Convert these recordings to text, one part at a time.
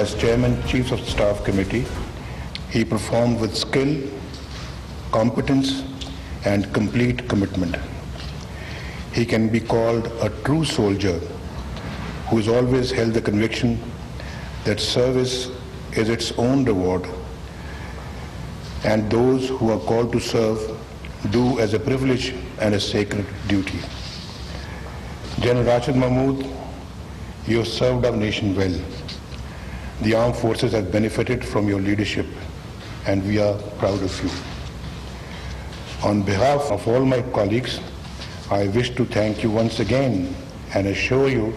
As Chairman Chief of Staff Committee, he performed with skill, competence and complete commitment. He can be called a true soldier who has always held the conviction that service is its own reward and those who are called to serve do as a privilege and a sacred duty. General Rashid Mahmood, you have served our nation well. The armed forces have benefited from your leadership and we are proud of you. On behalf of all my colleagues, I wish to thank you once again and assure you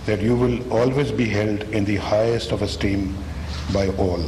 that you will always be held in the highest of esteem by all.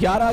11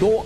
2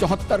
74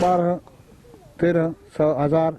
12-13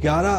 11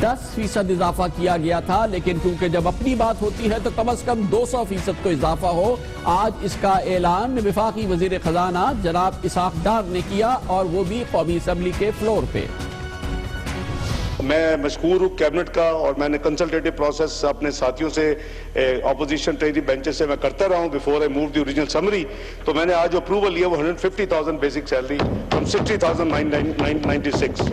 10% اضافہ کیا گیا تھا، لیکن کیونکہ جب اپنی بات ہوتی ہے تو کم از کم 200% کو اضافہ ہو۔ آج اس کا اعلان وفاقی وزیر خزانہ جناب اسحاق ڈار نے کیا، اور وہ بھی قومی اسمبلی کے فلور پہ۔ میں مشکور ہوں کیبنٹ کا، اور میں نے کنسلٹیٹو پروسیس اپنے ساتھیوں سے اپوزیشن ٹریڈی بینچز سے میں کرتا رہا ہوں before I move the original summary, تو میں نے آج اپروول لیا وہ 150,000 بیسک سیلری فرام 60,996۔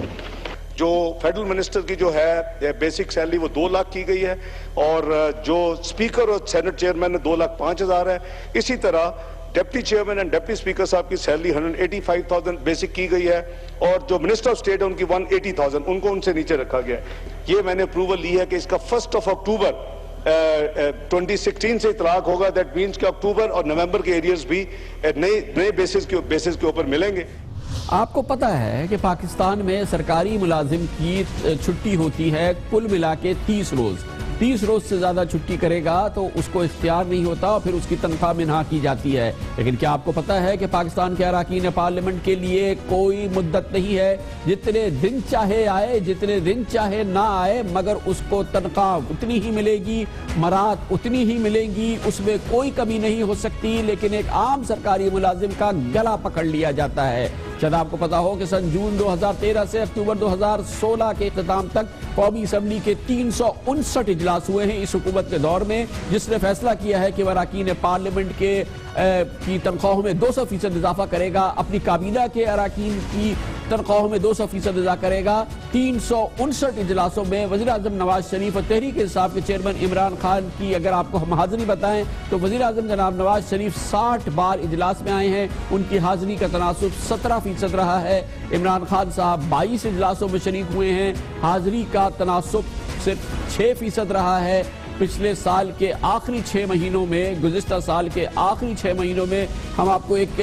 جو فیڈرل منسٹر کی جو ہے بیسک سیلری وہ 2 لاکھ کی گئی ہے، اور جو اسپیکر اور سینٹ چیئرمین نے 2,05,000 ہے۔ اسی طرح deputy chairman and deputy speaker صاحب کی سیلری 185,000 بیسک کی گئی ہے، اور جو منسٹر آف اسٹیٹ ہے ان کی 180,000، ان کو ان سے نیچے رکھا گیا ہے۔ یہ میں نے اپروول لی ہے کہ اس کا 1 اکتوبر 2016 سے اطلاق ہوگا۔ دیٹ مینس کہ اکتوبر اور نومبر کے ایریز بھی نئے بیسس کے اوپر ملیں گے۔ آپ کو پتا ہے کہ پاکستان میں سرکاری ملازم کی چھٹی ہوتی ہے کل ملا کے 30 روز۔ 30 روز سے زیادہ چھٹی کرے گا تو اس کو اختیار نہیں ہوتا، اور پھر اس کی تنخواہ منہا کی جاتی ہے۔ لیکن کیا آپ کو پتا ہے کہ پاکستان کے اراکین پارلیمنٹ کے لیے کوئی مدت نہیں ہے، جتنے دن چاہے آئے جتنے دن چاہے نہ آئے، مگر اس کو تنخواہ اتنی ہی ملے گی، مراد اتنی ہی ملیں گی، اس میں کوئی کمی نہیں ہو سکتی۔ لیکن ایک عام سرکاری ملازم کا گلا پکڑ لیا جاتا ہے۔ شاید آپ کو پتا ہو کہ سن جون 2013 سے اکتوبر 2016 کے اختتام تک قومی اسمبلی کے 359 اجلاس ہوئے ہیں اس حکومت کے دور میں، جس نے فیصلہ کیا ہے کہ وہ اراکین پارلیمنٹ کی تنخواہوں میں 200% اضافہ کرے گا، اپنی کابینہ کے اراکین کی تنخواہوں میں 200% اضافہ کرے گا۔ 359 اجلاسوں میں وزیر اعظم نواز شریف اور تحریک انصاف کے چیئرمین عمران خان کی اگر آپ کو ہم حاضری بتائیں تو وزیر اعظم جناب نواز شریف 60 بار اجلاس میں آئے ہیں، ان کی حاضری کا تناسب 17% رہا ہے۔ عمران خان صاحب 22 اجلاسوں میں شریک ہوئے ہیں، حاضری کا تناسب صرف 6% رہا ہے۔ پچھلے سال کے آخری 6 مہینوں میں، گزشتہ سال کے آخری 6 مہینوں میں ہم آپ کو ایک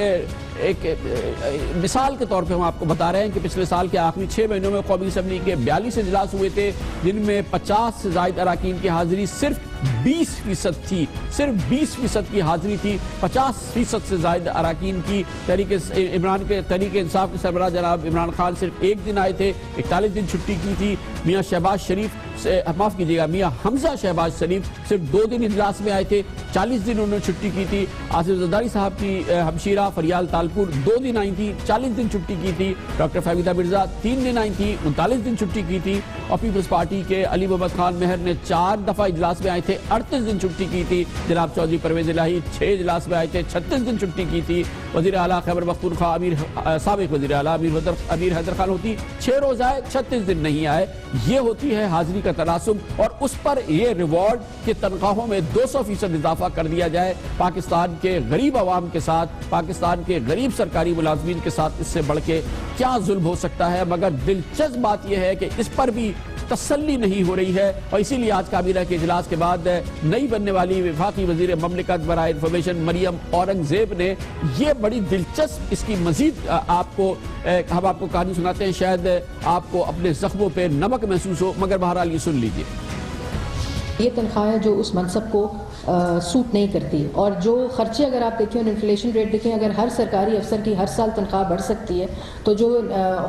مثال کے طور پہ ہم آپ کو بتا رہے ہیں کہ پچھلے سال کے آخری 6 مہینوں میں قومی اسمبلی کے 42 اجلاس ہوئے تھے، جن میں 50 سے زائد اراکین کی حاضری صرف 20% تھی، صرف 20% کی حاضری تھی۔ 50% سے زائد اراکین کی تحریک انصاف کے سربراہ جناب عمران خان صرف 1 دن آئے تھے، 41 دن چھٹی کی تھی۔ میاں شہباز شریف معاف کیجیے گا، میاں حمزہ شہباز شریف صرف 2 دن اجلاس میں آئے تھے، 40 دن انہوں نے چھٹی کی تھی۔ آصف زرداری صاحب کی ہمشیرہ فریال تالپور 2 دن آئی تھی، 40 دن چھٹی کی تھی۔ ڈاکٹر فہمیدہ مرزا 3 دن آئی تھی، 39 دن چھٹی کی تھی۔ اور پیپلز پارٹی کے علی محمد خان مہر نے 4 دفعہ اجلاس میں آئے تھے، 38 دن چھٹی کی تھی۔ جناب چودھری پرویز الہی 6 اجلاس میں آئے تھے، 36 دن چھٹی کی تھی۔ وزیر اعلیٰ خیبر پختونخوا سابق وزیر اعلیٰ امیر حیدر خان ہوتی 6 روز آئے، 36 دن نہیں آئے۔ یہ ہوتی ہے حاضری کا تناسب، اور اس پر یہ ریوارڈ کہ تنخواہوں میں 200% اضافہ کر دیا جائے۔ پاکستان کے غریب عوام کے ساتھ، پاکستان کے غریب سرکاری ملازمین کے ساتھ اس سے بڑھ کے کیا ظلم ہو سکتا ہے؟ مگر دلچسپ بات یہ ہے کہ اس پر بھی تسلی نہیں ہو رہی ہے، اور اسی لیے آج کابینہ کے اجلاس کے بعد نئی بننے والی وفاقی وزیر مملکت برائے انفارمیشن مریم اورنگزیب نے یہ بڑی دلچسپ اس کی مزید ہم آپ کو کہانی سناتے ہیں، شاید آپ کو اپنے زخموں پہ نمک محسوس ہو، مگر بہرحال یہ سن لیجیے۔ یہ تنخواہیں جو اس منصب کو سوٹ نہیں کرتی، اور جو خرچے اگر آپ دیکھیں اور انفلیشن ریٹ دیکھیں، اگر ہر سرکاری افسر کی ہر سال تنخواہ بڑھ سکتی ہے تو جو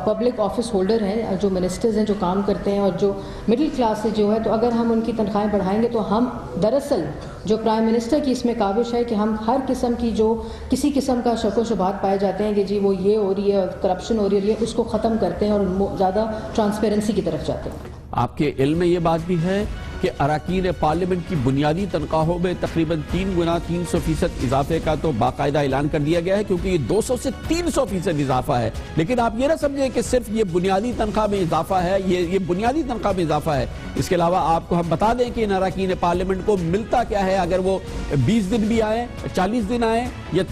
پبلک آفس ہولڈر ہیں، جو منسٹرز ہیں جو کام کرتے ہیں، اور جو مڈل کلاس سے جو ہے، تو اگر ہم ان کی تنخواہیں بڑھائیں گے تو ہم دراصل جو پرائم منسٹر کی اس میں کاوش ہے کہ ہم ہر قسم کی جو کسی قسم کا شک و شبہات پائے جاتے ہیں کہ جی وہ یہ ہو رہی ہے اور کرپشن ہو رہی ہے، اس کو ختم کرتے ہیں اور زیادہ ٹرانسپیرنسی کی طرف جاتے ہیں۔ آپ کے علم میں یہ بات بھی ہے کہ اراکین پارلیمنٹ کی بنیادی تنخواہوں میں تقریباً 3 گنا 300% اضافے کا تو باقاعدہ اعلان کر دیا گیا ہے، کیونکہ یہ 200 سے 300% اضافہ ہے۔ لیکن آپ یہ نہ سمجھیں کہ صرف یہ بنیادی تنخواہ میں اضافہ ہے، یہ بنیادی تنخواہ میں اضافہ ہے۔ اس کے علاوہ آپ کو ہم بتا دیں کہ ان اراکین پارلیمنٹ کو ملتا کیا ہے، اگر وہ 20 دن بھی آئیں، 40 دن آئیں، یا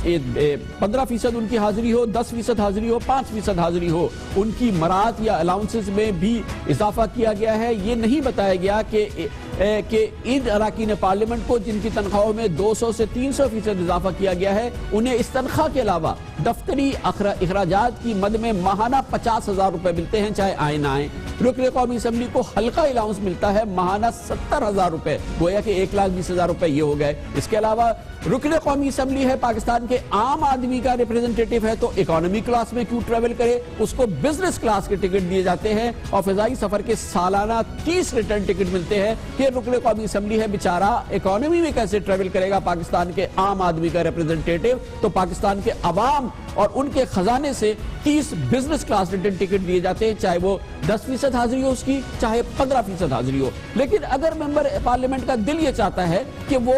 15% ان کی حاضری ہو، 10% حاضری ہو، 5% حاضری ہو، ان کی مراعات یا الاؤنسز میں بھی اضافہ کیا گیا ہے۔ یہ نہیں بتایا گیا کہ کہ ان اراکین پارلیمنٹ کو جن کی تنخواہوں میں 200 سے 300% اضافہ کیا گیا ہے انہیں اس تنخواہ کے علاوہ دفتری اخراجات کی مد میں ماہانہ 50,000 روپے ملتے ہیں چاہے آئیں نہ آئیں. رکن قومی اسمبلی کو حلقہ الاؤنس ملتا ہے ماہانہ 70,000 روپے, گویا کہ 1,20,000 روپے یہ ہو گئے. اس کے علاوہ رکن قومی اسمبلی ہے پاکستان کے عام آدمی کا ریپریزنٹیٹیو ہے تو اکانومی کلاس میں کیوں ٹریول کرے, اس کو بزنس کلاس کے ٹکٹ دیے جاتے ہیں اور فضائی سفر کے سالانہ 30 ریٹرن ٹکٹ ملتے ہیں. کہ رکن قومی اسمبلی ہے بیچارہ اکانومی میں کیسے ٹریول کرے گا پاکستان کے عام آدمی کا ریپریزنٹیٹیو, تو پاکستان کے عوام اور ان کے خزانے سے 30 بزنس کلاس ریٹرن ٹکٹ دیے جاتے ہیں, چاہے وہ 10% حاضری ہو اس کی چاہے 15% حاضری ہو. لیکن اگر ممبر پارلیمنٹ کا دل یہ چاہتا ہے کہ وہ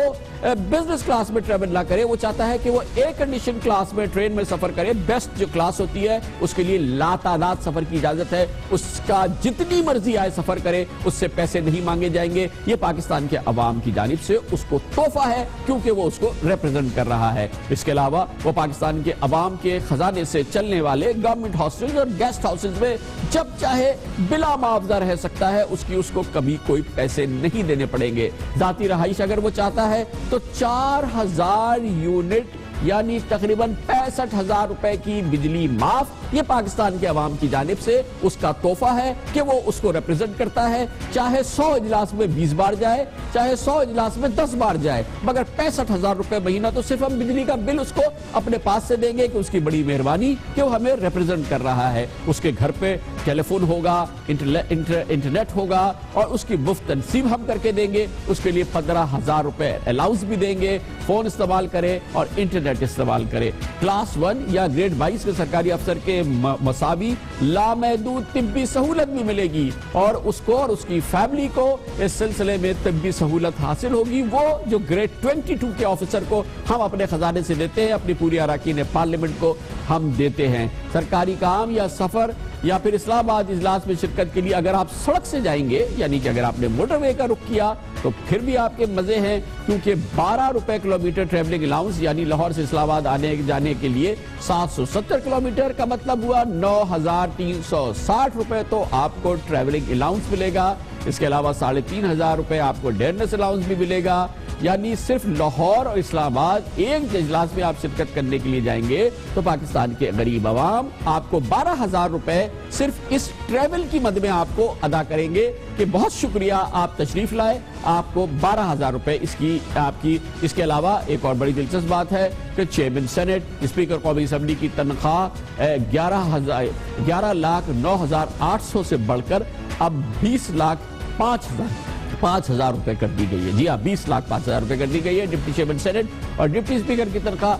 بزنس کلاس میں ٹریول نہ کرے, وہ چاہتا ہے کہ وہ ایئر کنڈیشن کلاس میں ٹرین میں سفر کرے, بیسٹ جو کلاس ہوتی ہے اس کے لیے لاتعداد سفر کی اجازت ہے, اس کا جتنی مرضی آئے سفر کرے, اس سے پیسے نہیں مانگے جائیں گے. یہ پاکستان کے عوام کی جانب سے اس کو تحفہ ہے کیونکہ وہ اس کو ریپرزینٹ کر رہا ہے. اس کے علاوہ وہ پاکستان کے عوام کے خزانے سے چلنے والے گورنمنٹ ہاسٹلز اور گیسٹ ہاؤسز میں جب چاہے بلا معاوضہ رہ سکتا ہے, اس کو کبھی کوئی پیسے نہیں دینے پڑیں گے. ذاتی رہائش اگر وہ چاہتا ہے تو 4,000 یونٹ یعنی تقریباً 65,000 روپے کی بجلی معاف. یہ پاکستان کے عوام کی جانب سے اس کا تحفہ ہے کہ وہ اس کو ریپرزینٹ کرتا ہے, چاہے 100 اجلاس میں 20 بار جائے چاہے 100 اجلاس میں 10 بار جائے, مگر 65,000 روپے مہینہ تو صرف ہم بجلی کا بل اس کو اپنے پاس سے دیں گے کہ اس کی بڑی مہربانی کہ وہ ہمیں ریپرزینٹ کر رہا ہے. اس کے گھر پہ ٹیلی فون ہوگا, انٹرنیٹ ہوگا اور اس کی مفت تنصیب ہم کر کے دیں گے. اس کے لیے 15,000 روپے الاؤنس بھی دیں گے, فون استعمال کرے اور انٹرنیٹ استعمال کرے. کلاس 1 یا گریڈ 22 کے سرکاری افسر کے مساوی لامحدود طبی سہولت بھی ملے گی اور اس کو اور اس کی فیملی کو اس سلسلے میں طبی سہولت حاصل ہوگی. وہ جو گریڈ 22 کے آفیسر کو ہم اپنے خزانے سے دیتے ہیں, اپنی پوری اراکین پارلیمنٹ کو ہم دیتے ہیں. سرکاری کام یا سفر یا پھر اسلام آباد اجلاس میں شرکت کے لیے اگر آپ سڑک سے جائیں گے, یعنی کہ اگر آپ نے موٹر وے کا رخ کیا تو پھر بھی آپ کے مزے ہیں, کیونکہ 12 روپے کلومیٹر ٹریولنگ الاؤنس یعنی لاہور سے اسلام آباد آنے جانے کے لیے 770 کلومیٹر کا مطلب ہوا 9,360 روپے تو آپ کو ٹریولنگ الاؤنس ملے گا. اس کے علاوہ 3,500 روپے آپ کو ڈیرنس الاؤنس بھی ملے گا. یعنی صرف لاہور اور اسلام آباد ایک اجلاس میں آپ شرکت کرنے کے لیے جائیں گے تو پاکستان کے غریب عوام آپ کو 12,000 روپے صرف اس ٹریول کی مد میں آپ کو ادا کریں گے کہ بہت شکریہ آپ تشریف لائے, آپ کو 12,000 روپے اس کی آپ کی. اس کے علاوہ ایک اور بڑی دلچسپ بات ہے کہ چیئرمین سینٹ اسپیکر قومی اسمبلی کی تنخواہ 11,09,800 سے بڑھ کر اب 20,05,000 روپے کر دی گئی ہے. جی ہاں, 20,05,000 روپے کر دی گئی ہے. ڈپٹی چیئرمین سینٹ اور ڈپٹی اسپیکر کی تنخواہ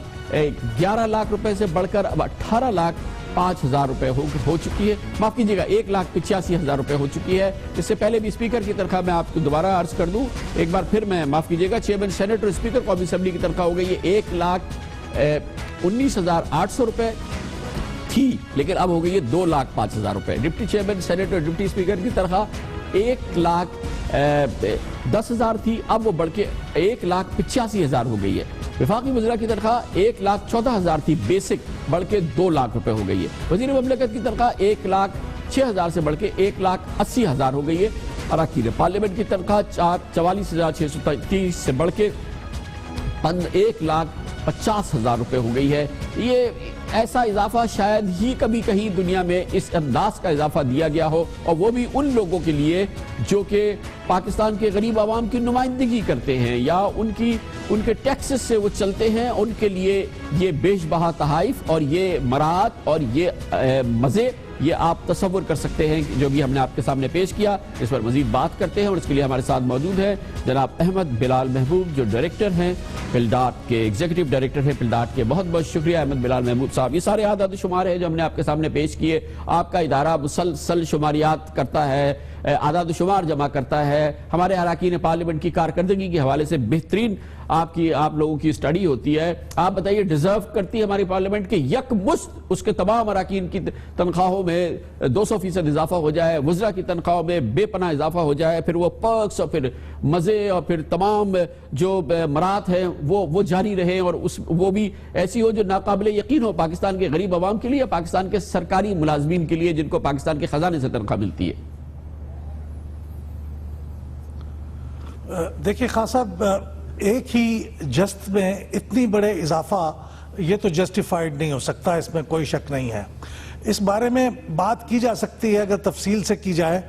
11 لاکھ روپے سے بڑھ کر اب 18,05,000 روپے ہو چکی ہے. معاف کیجیے گا, 1,85,000 روپے ہو چکی ہے. اس سے پہلے بھی اسپیکر کی تنخواہ میں آپ کو دوبارہ عرض کر دوں ایک بار پھر, میں معاف کیجیے گا, چیئرمین سینٹ اور اسپیکر قومی اسمبلی کی تنخواہ ہو گئی ہے 1,19,800 روپے تھی, لیکن اب ہو گئی ہے 2,05,000 روپے. ڈپٹی چیئرمین سینٹ اور ڈپٹی اسپیکر کی تنخواہ 1,10,000 تھی, اب وہ بڑھ کے 1,85,000 ہو گئی ہے. وفاقی وزراء کی تنخواہ 1,14,000 تھی بیسک, بڑھ کے 2 لاکھ روپے ہو گئی ہے. وزیر مملکت کی تنخواہ 1,06,000 سے بڑھ کے 1,80,000 ہو گئی ہے. اراکین پارلیمنٹ کی تنخواہ 44,630 سے بڑھ کے 1,50,000 روپے ہو گئی ہے. یہ ایسا اضافہ شاید ہی کبھی کہیں دنیا میں اس انداز کا اضافہ دیا گیا ہو, اور وہ بھی ان لوگوں کے لیے جو کہ پاکستان کے غریب عوام کی نمائندگی کرتے ہیں یا ان کے ٹیکسز سے وہ چلتے ہیں. ان کے لیے یہ بیش بہا تحائف اور یہ مراد اور یہ مزے یہ آپ تصور کر سکتے ہیں جو بھی ہم نے آپ کے سامنے پیش کیا. اس پر مزید بات کرتے ہیں اور اس کے لیے ہمارے ساتھ موجود ہے جناب احمد بلال محبوب جو ڈائریکٹر ہیں پلڈاٹ کے, ایگزیکٹو ڈائریکٹر ہیں پلڈاٹ کے. بہت بہت شکریہ احمد بلال محبوب صاحب. یہ سارے اعداد و شمار ہیں جو ہم نے آپ کے سامنے پیش کیے. آپ کا ادارہ مسلسل شماریات کرتا ہے, اعداد و شمار جمع کرتا ہے. ہمارے اراکین پارلیمنٹ کی کارکردگی کے حوالے سے بہترین آپ لوگوں کی اسٹڈی ہوتی ہے. آپ بتائیے, ڈیزرو کرتی ہے ہماری پارلیمنٹ کے یک مشت اس کے تمام اراکین کی تنخواہوں میں 200% اضافہ ہو جائے, وزراء کی تنخواہوں میں بے پناہ اضافہ ہو جائے, پھر وہ پرکس اور پھر مزے اور پھر تمام جو مرات ہیں وہ جاری رہیں, اور وہ بھی ایسی ہو جو ناقابل یقین ہو پاکستان کے غریب عوام کے لیے یا پاکستان کے سرکاری ملازمین کے لیے جن کو پاکستان کے خزانے سے تنخواہ ملتی ہے. دیکھیے خان صاحب، ایک ہی جست میں اتنی بڑے اضافہ یہ تو جسٹیفائیڈ نہیں ہو سکتا، اس میں کوئی شک نہیں ہے. اس بارے میں بات کی جا سکتی ہے اگر تفصیل سے کی جائے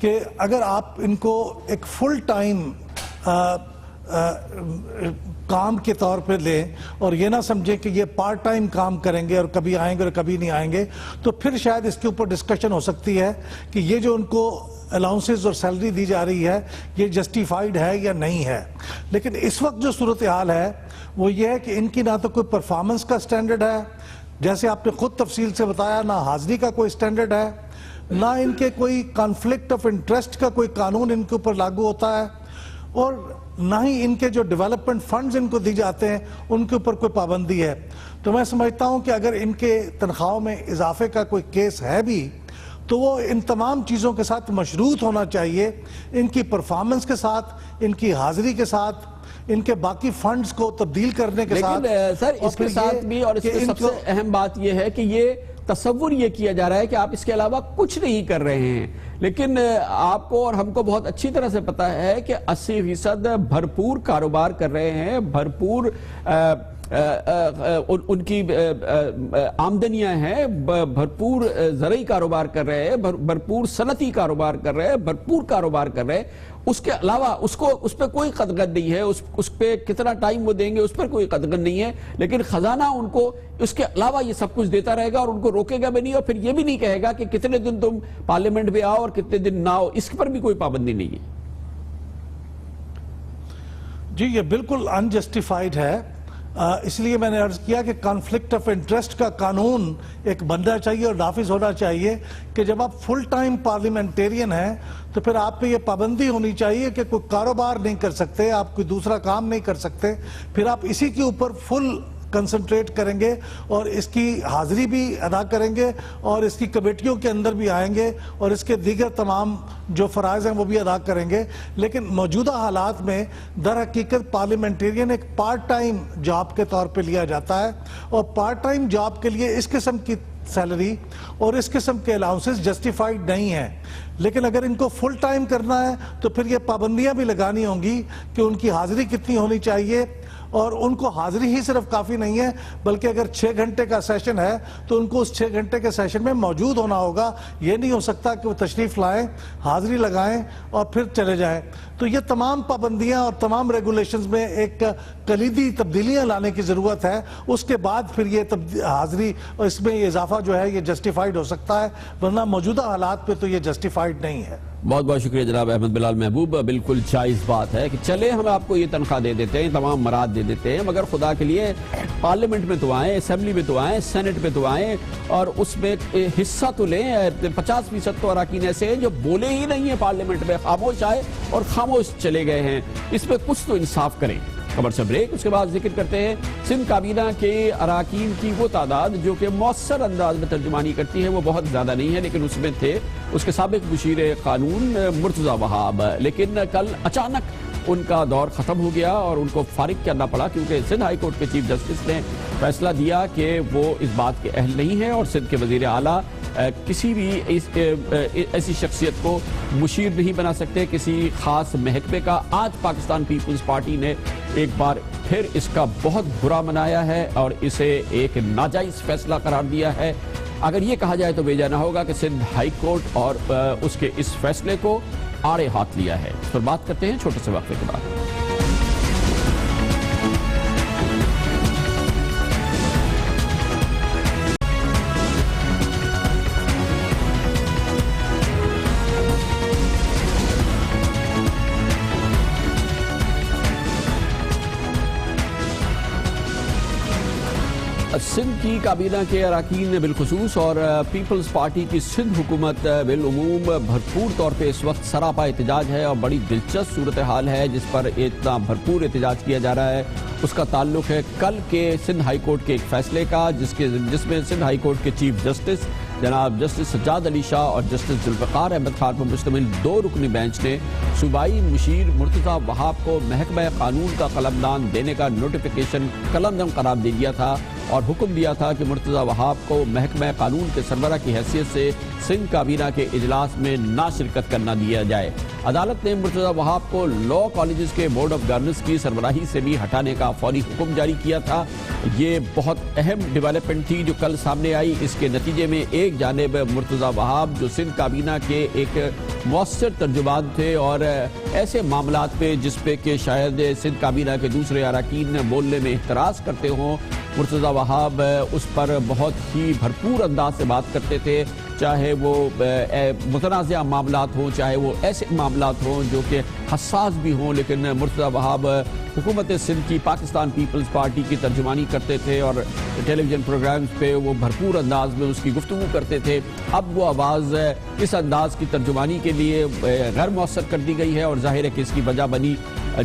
کہ اگر آپ ان کو ایک فل ٹائم کام کے طور پہ لیں اور یہ نہ سمجھیں کہ یہ پارٹ ٹائم کام کریں گے اور کبھی آئیں گے اور کبھی نہیں آئیں گے، تو پھر شاید اس کے اوپر ڈسکشن ہو سکتی ہے کہ یہ جو ان کو الاؤنسز اور سیلری دی جا رہی ہے یہ جسٹیفائیڈ ہے یا نہیں ہے. لیکن اس وقت جو صورتحال ہے وہ یہ ہے کہ ان کی نہ تو کوئی پرفارمنس کا سٹینڈرڈ ہے، جیسے آپ نے خود تفصیل سے بتایا، نہ حاضری کا کوئی سٹینڈرڈ ہے، نہ ان کے کوئی کانفلکٹ آف انٹرسٹ کا کوئی قانون ان کے اوپر لاگو ہوتا ہے، اور نہ ہی ان کے جو ڈیولپمنٹ فنڈز ان کو دی جاتے ہیں ان کے اوپر کوئی پابندی ہے. تو میں سمجھتا ہوں کہ اگر ان کے تنخواہوں میں اضافے کا کوئی کیس ہے بھی تو وہ ان تمام چیزوں کے ساتھ مشروط ہونا چاہیے، ان کی پرفارمنس کے ساتھ، ان کی حاضری کے ساتھ، ان کے باقی فنڈز کو تبدیل کرنے کے ساتھ. لیکن سر اس کے ساتھ بھی، اور اس میں سب سے اہم بات یہ ہے کہ یہ تصور یہ کیا جا رہا ہے کہ آپ اس کے علاوہ کچھ نہیں کر رہے ہیں، لیکن آپ کو اور ہم کو بہت اچھی طرح سے پتا ہے کہ 80% بھرپور کاروبار کر رہے ہیں، بھرپور ان کی آمدنیاں ہیں، بھرپور زرعی کاروبار کر رہے ہیں، بھرپور صنعتی کاروبار کر رہے ہیں، بھرپور کاروبار کر رہے ہیں. اس کے علاوہ اس پہ کوئی قدغن نہیں ہے، اس پہ کتنا ٹائم وہ دیں گے اس پر کوئی قدغن نہیں ہے، لیکن خزانہ ان کو اس کے علاوہ یہ سب کچھ دیتا رہے گا اور ان کو روکے گا بھی نہیں، اور پھر یہ بھی نہیں کہے گا کہ کتنے دن تم پارلیمنٹ میں آؤ اور کتنے دن نہ آؤ. اس پر بھی کوئی پابندی نہیں ہے. جی یہ بالکل انجسٹیفائیڈ ہے. اس لیے میں نے عرض کیا کہ کانفلکٹ آف انٹرسٹ کا قانون ایک بننا چاہیے اور نافذ ہونا چاہیے کہ جب آپ فل ٹائم پارلیمنٹیرین ہیں تو پھر آپ پہ یہ پابندی ہونی چاہیے کہ کوئی کاروبار نہیں کر سکتے، آپ کوئی دوسرا کام نہیں کر سکتے، پھر آپ اسی کے اوپر فل کنسنٹریٹ کریں گے اور اس کی حاضری بھی ادا کریں گے اور اس کی کمیٹیوں کے اندر بھی آئیں گے اور اس کے دیگر تمام جو فرائض ہیں وہ بھی ادا کریں گے. لیکن موجودہ حالات میں در حقیقت پارلیمنٹیرین ایک پارٹ ٹائم جاب کے طور پہ لیا جاتا ہے، اور پارٹ ٹائم جاب کے لیے اس قسم کی سیلری اور اس قسم کے الاؤنسز جسٹیفائیڈ نہیں ہیں. لیکن اگر ان کو فل ٹائم کرنا ہے تو پھر یہ پابندیاں بھی لگانی ہوں گی کہ ان کی حاضری کتنی ہونی چاہیے، اور ان کو حاضری ہی صرف کافی نہیں ہے بلکہ اگر 6 گھنٹے کا سیشن ہے تو ان کو اس 6 گھنٹے کے سیشن میں موجود ہونا ہوگا. یہ نہیں ہو سکتا کہ وہ تشریف لائیں، حاضری لگائیں اور پھر چلے جائیں. تو یہ تمام پابندیاں اور تمام ریگولیشنز میں ایک کلیدی تبدیلیاں لانے کی ضرورت ہے. اس کے بعد پھر یہ حاضری اور اس میں یہ اضافہ جو ہے یہ جسٹیفائیڈ ہو سکتا ہے، ورنہ موجودہ حالات پہ تو یہ جسٹیفائیڈ نہیں ہے. بہت بہت شکریہ جناب احمد بلال محبوب. بالکل جائز بات ہے کہ چلے ہم آپ کو یہ تنخواہ دے دیتے ہیں، تمام مراد دے دیتے ہیں، مگر خدا کے لیے پارلیمنٹ میں تو آئیں، اسمبلی میں تو آئیں، سینٹ میں تو آئیں اور اس میں حصہ تو لیں. 50% تو اراکین ایسے ہیں جو بولے ہی نہیں ہیں پارلیمنٹ میں، خاموش آئے اور خاموش چلے گئے ہیں. اس پہ کچھ تو انصاف کریں. خبر سے بریک، اس کے بعد ذکر کرتے ہیں سندھ کابینہ کے اراکین کی وہ تعداد جو کہ مؤثر انداز میں ترجمانی کرتی ہے وہ بہت زیادہ نہیں ہے، لیکن اس میں تھے اس کے سابق مشیر قانون مرتضی وہاب. لیکن کل اچانک ان کا دور ختم ہو گیا اور ان کو فارغ کرنا پڑا کیونکہ سندھ ہائی کورٹ کے چیف جسٹس نے فیصلہ دیا کہ وہ اس بات کے اہل نہیں ہیں اور سندھ کے وزیر اعلیٰ کسی بھی ایسی شخصیت کو مشیر نہیں بنا سکتے کسی خاص محکمے کا. آج پاکستان پیپلز پارٹی نے ایک بار پھر اس کا بہت برا منایا ہے اور اسے ایک ناجائز فیصلہ قرار دیا ہے. اگر یہ کہا جائے تو بے جانا ہوگا کہ سندھ ہائی کورٹ اور اس کے اس فیصلے کو آڑے ہاتھ لیا ہے. اس پر بات کرتے ہیں چھوٹے سے وقفے کے بعد. سندھ کی کابینہ کے اراکین بالخصوص اور پیپلز پارٹی کی سندھ حکومت بالعموم بھرپور طور پہ اس وقت سراپا احتجاج ہے اور بڑی دلچسپ صورتحال ہے جس پر اتنا بھرپور احتجاج کیا جا رہا ہے. اس کا تعلق ہے کل کے سندھ ہائی کورٹ کے ایک فیصلے کا جس میں سندھ ہائی کورٹ کے چیف جسٹس جناب جسٹس سجاد علی شاہ اور جسٹس ذوالفقار احمد خان پر مشتمل 2 رکنی بینچ نے صوبائی مشیر مرتضی وہاب کو محکمہ قانون کا قلمدان دینے کا نوٹیفیکیشن قلمدان قرار دے دیا تھا اور حکم دیا تھا کہ مرتضی وہاب کو محکمہ قانون کے سربراہ کی حیثیت سے سندھ کابینہ کے اجلاس میں نہ شرکت کرنا دیا جائے۔ عدالت نے مرتضی وہاب کو لا کالجز کے بورڈ آف گورننس کی سربراہی سے بھی ہٹانے کا فوری حکم جاری کیا تھا۔ یہ بہت اہم ڈیولپمنٹ تھی جو کل سامنے آئی۔ اس کے نتیجے میں ایک جانب مرتضی وہاب جو سندھ کابینہ کے ایک مؤثر ترجمان تھے اور ایسے معاملات پہ جس پہ کہ شاید سندھ کابینہ کے دوسرے اراکین بولنے میں اعتراض کرتے ہوں، مرتضی وہاب اس پر بہت ہی بھرپور انداز سے بات کرتے تھے، چاہے وہ متنازع معاملات ہوں، چاہے وہ ایسے معاملات ہوں جو کہ حساس بھی ہوں، لیکن مرتضی وہاب حکومت سندھ کی پاکستان پیپلز پارٹی کی ترجمانی کرتے تھے اور ٹیلی ویژن پروگرامز پہ وہ بھرپور انداز میں اس کی گفتگو کرتے تھے۔ اب وہ آواز اس انداز کی ترجمانی کے لیے غیر مؤثر کر دی گئی ہے اور ظاہر ہے کہ اس کی وجہ بنی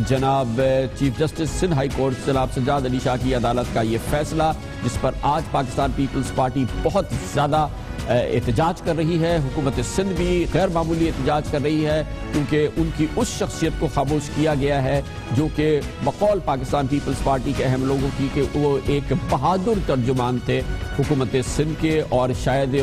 جناب chief justice Sindh high court جناب سجاد علی شاہ کی عدالت کا یہ فیصلہ، جس پر آج پاکستان پیپلز پارٹی بہت زیادہ احتجاج کر رہی ہے۔ حکومت سندھ بھی غیر معمولی احتجاج کر رہی ہے کیونکہ ان کی اس شخصیت کو خاموش کیا گیا ہے جو کہ بقول پاکستان پیپلز پارٹی کے اہم لوگوں کی کہ وہ ایک بہادر ترجمان تھے حکومت سندھ کے، اور شاید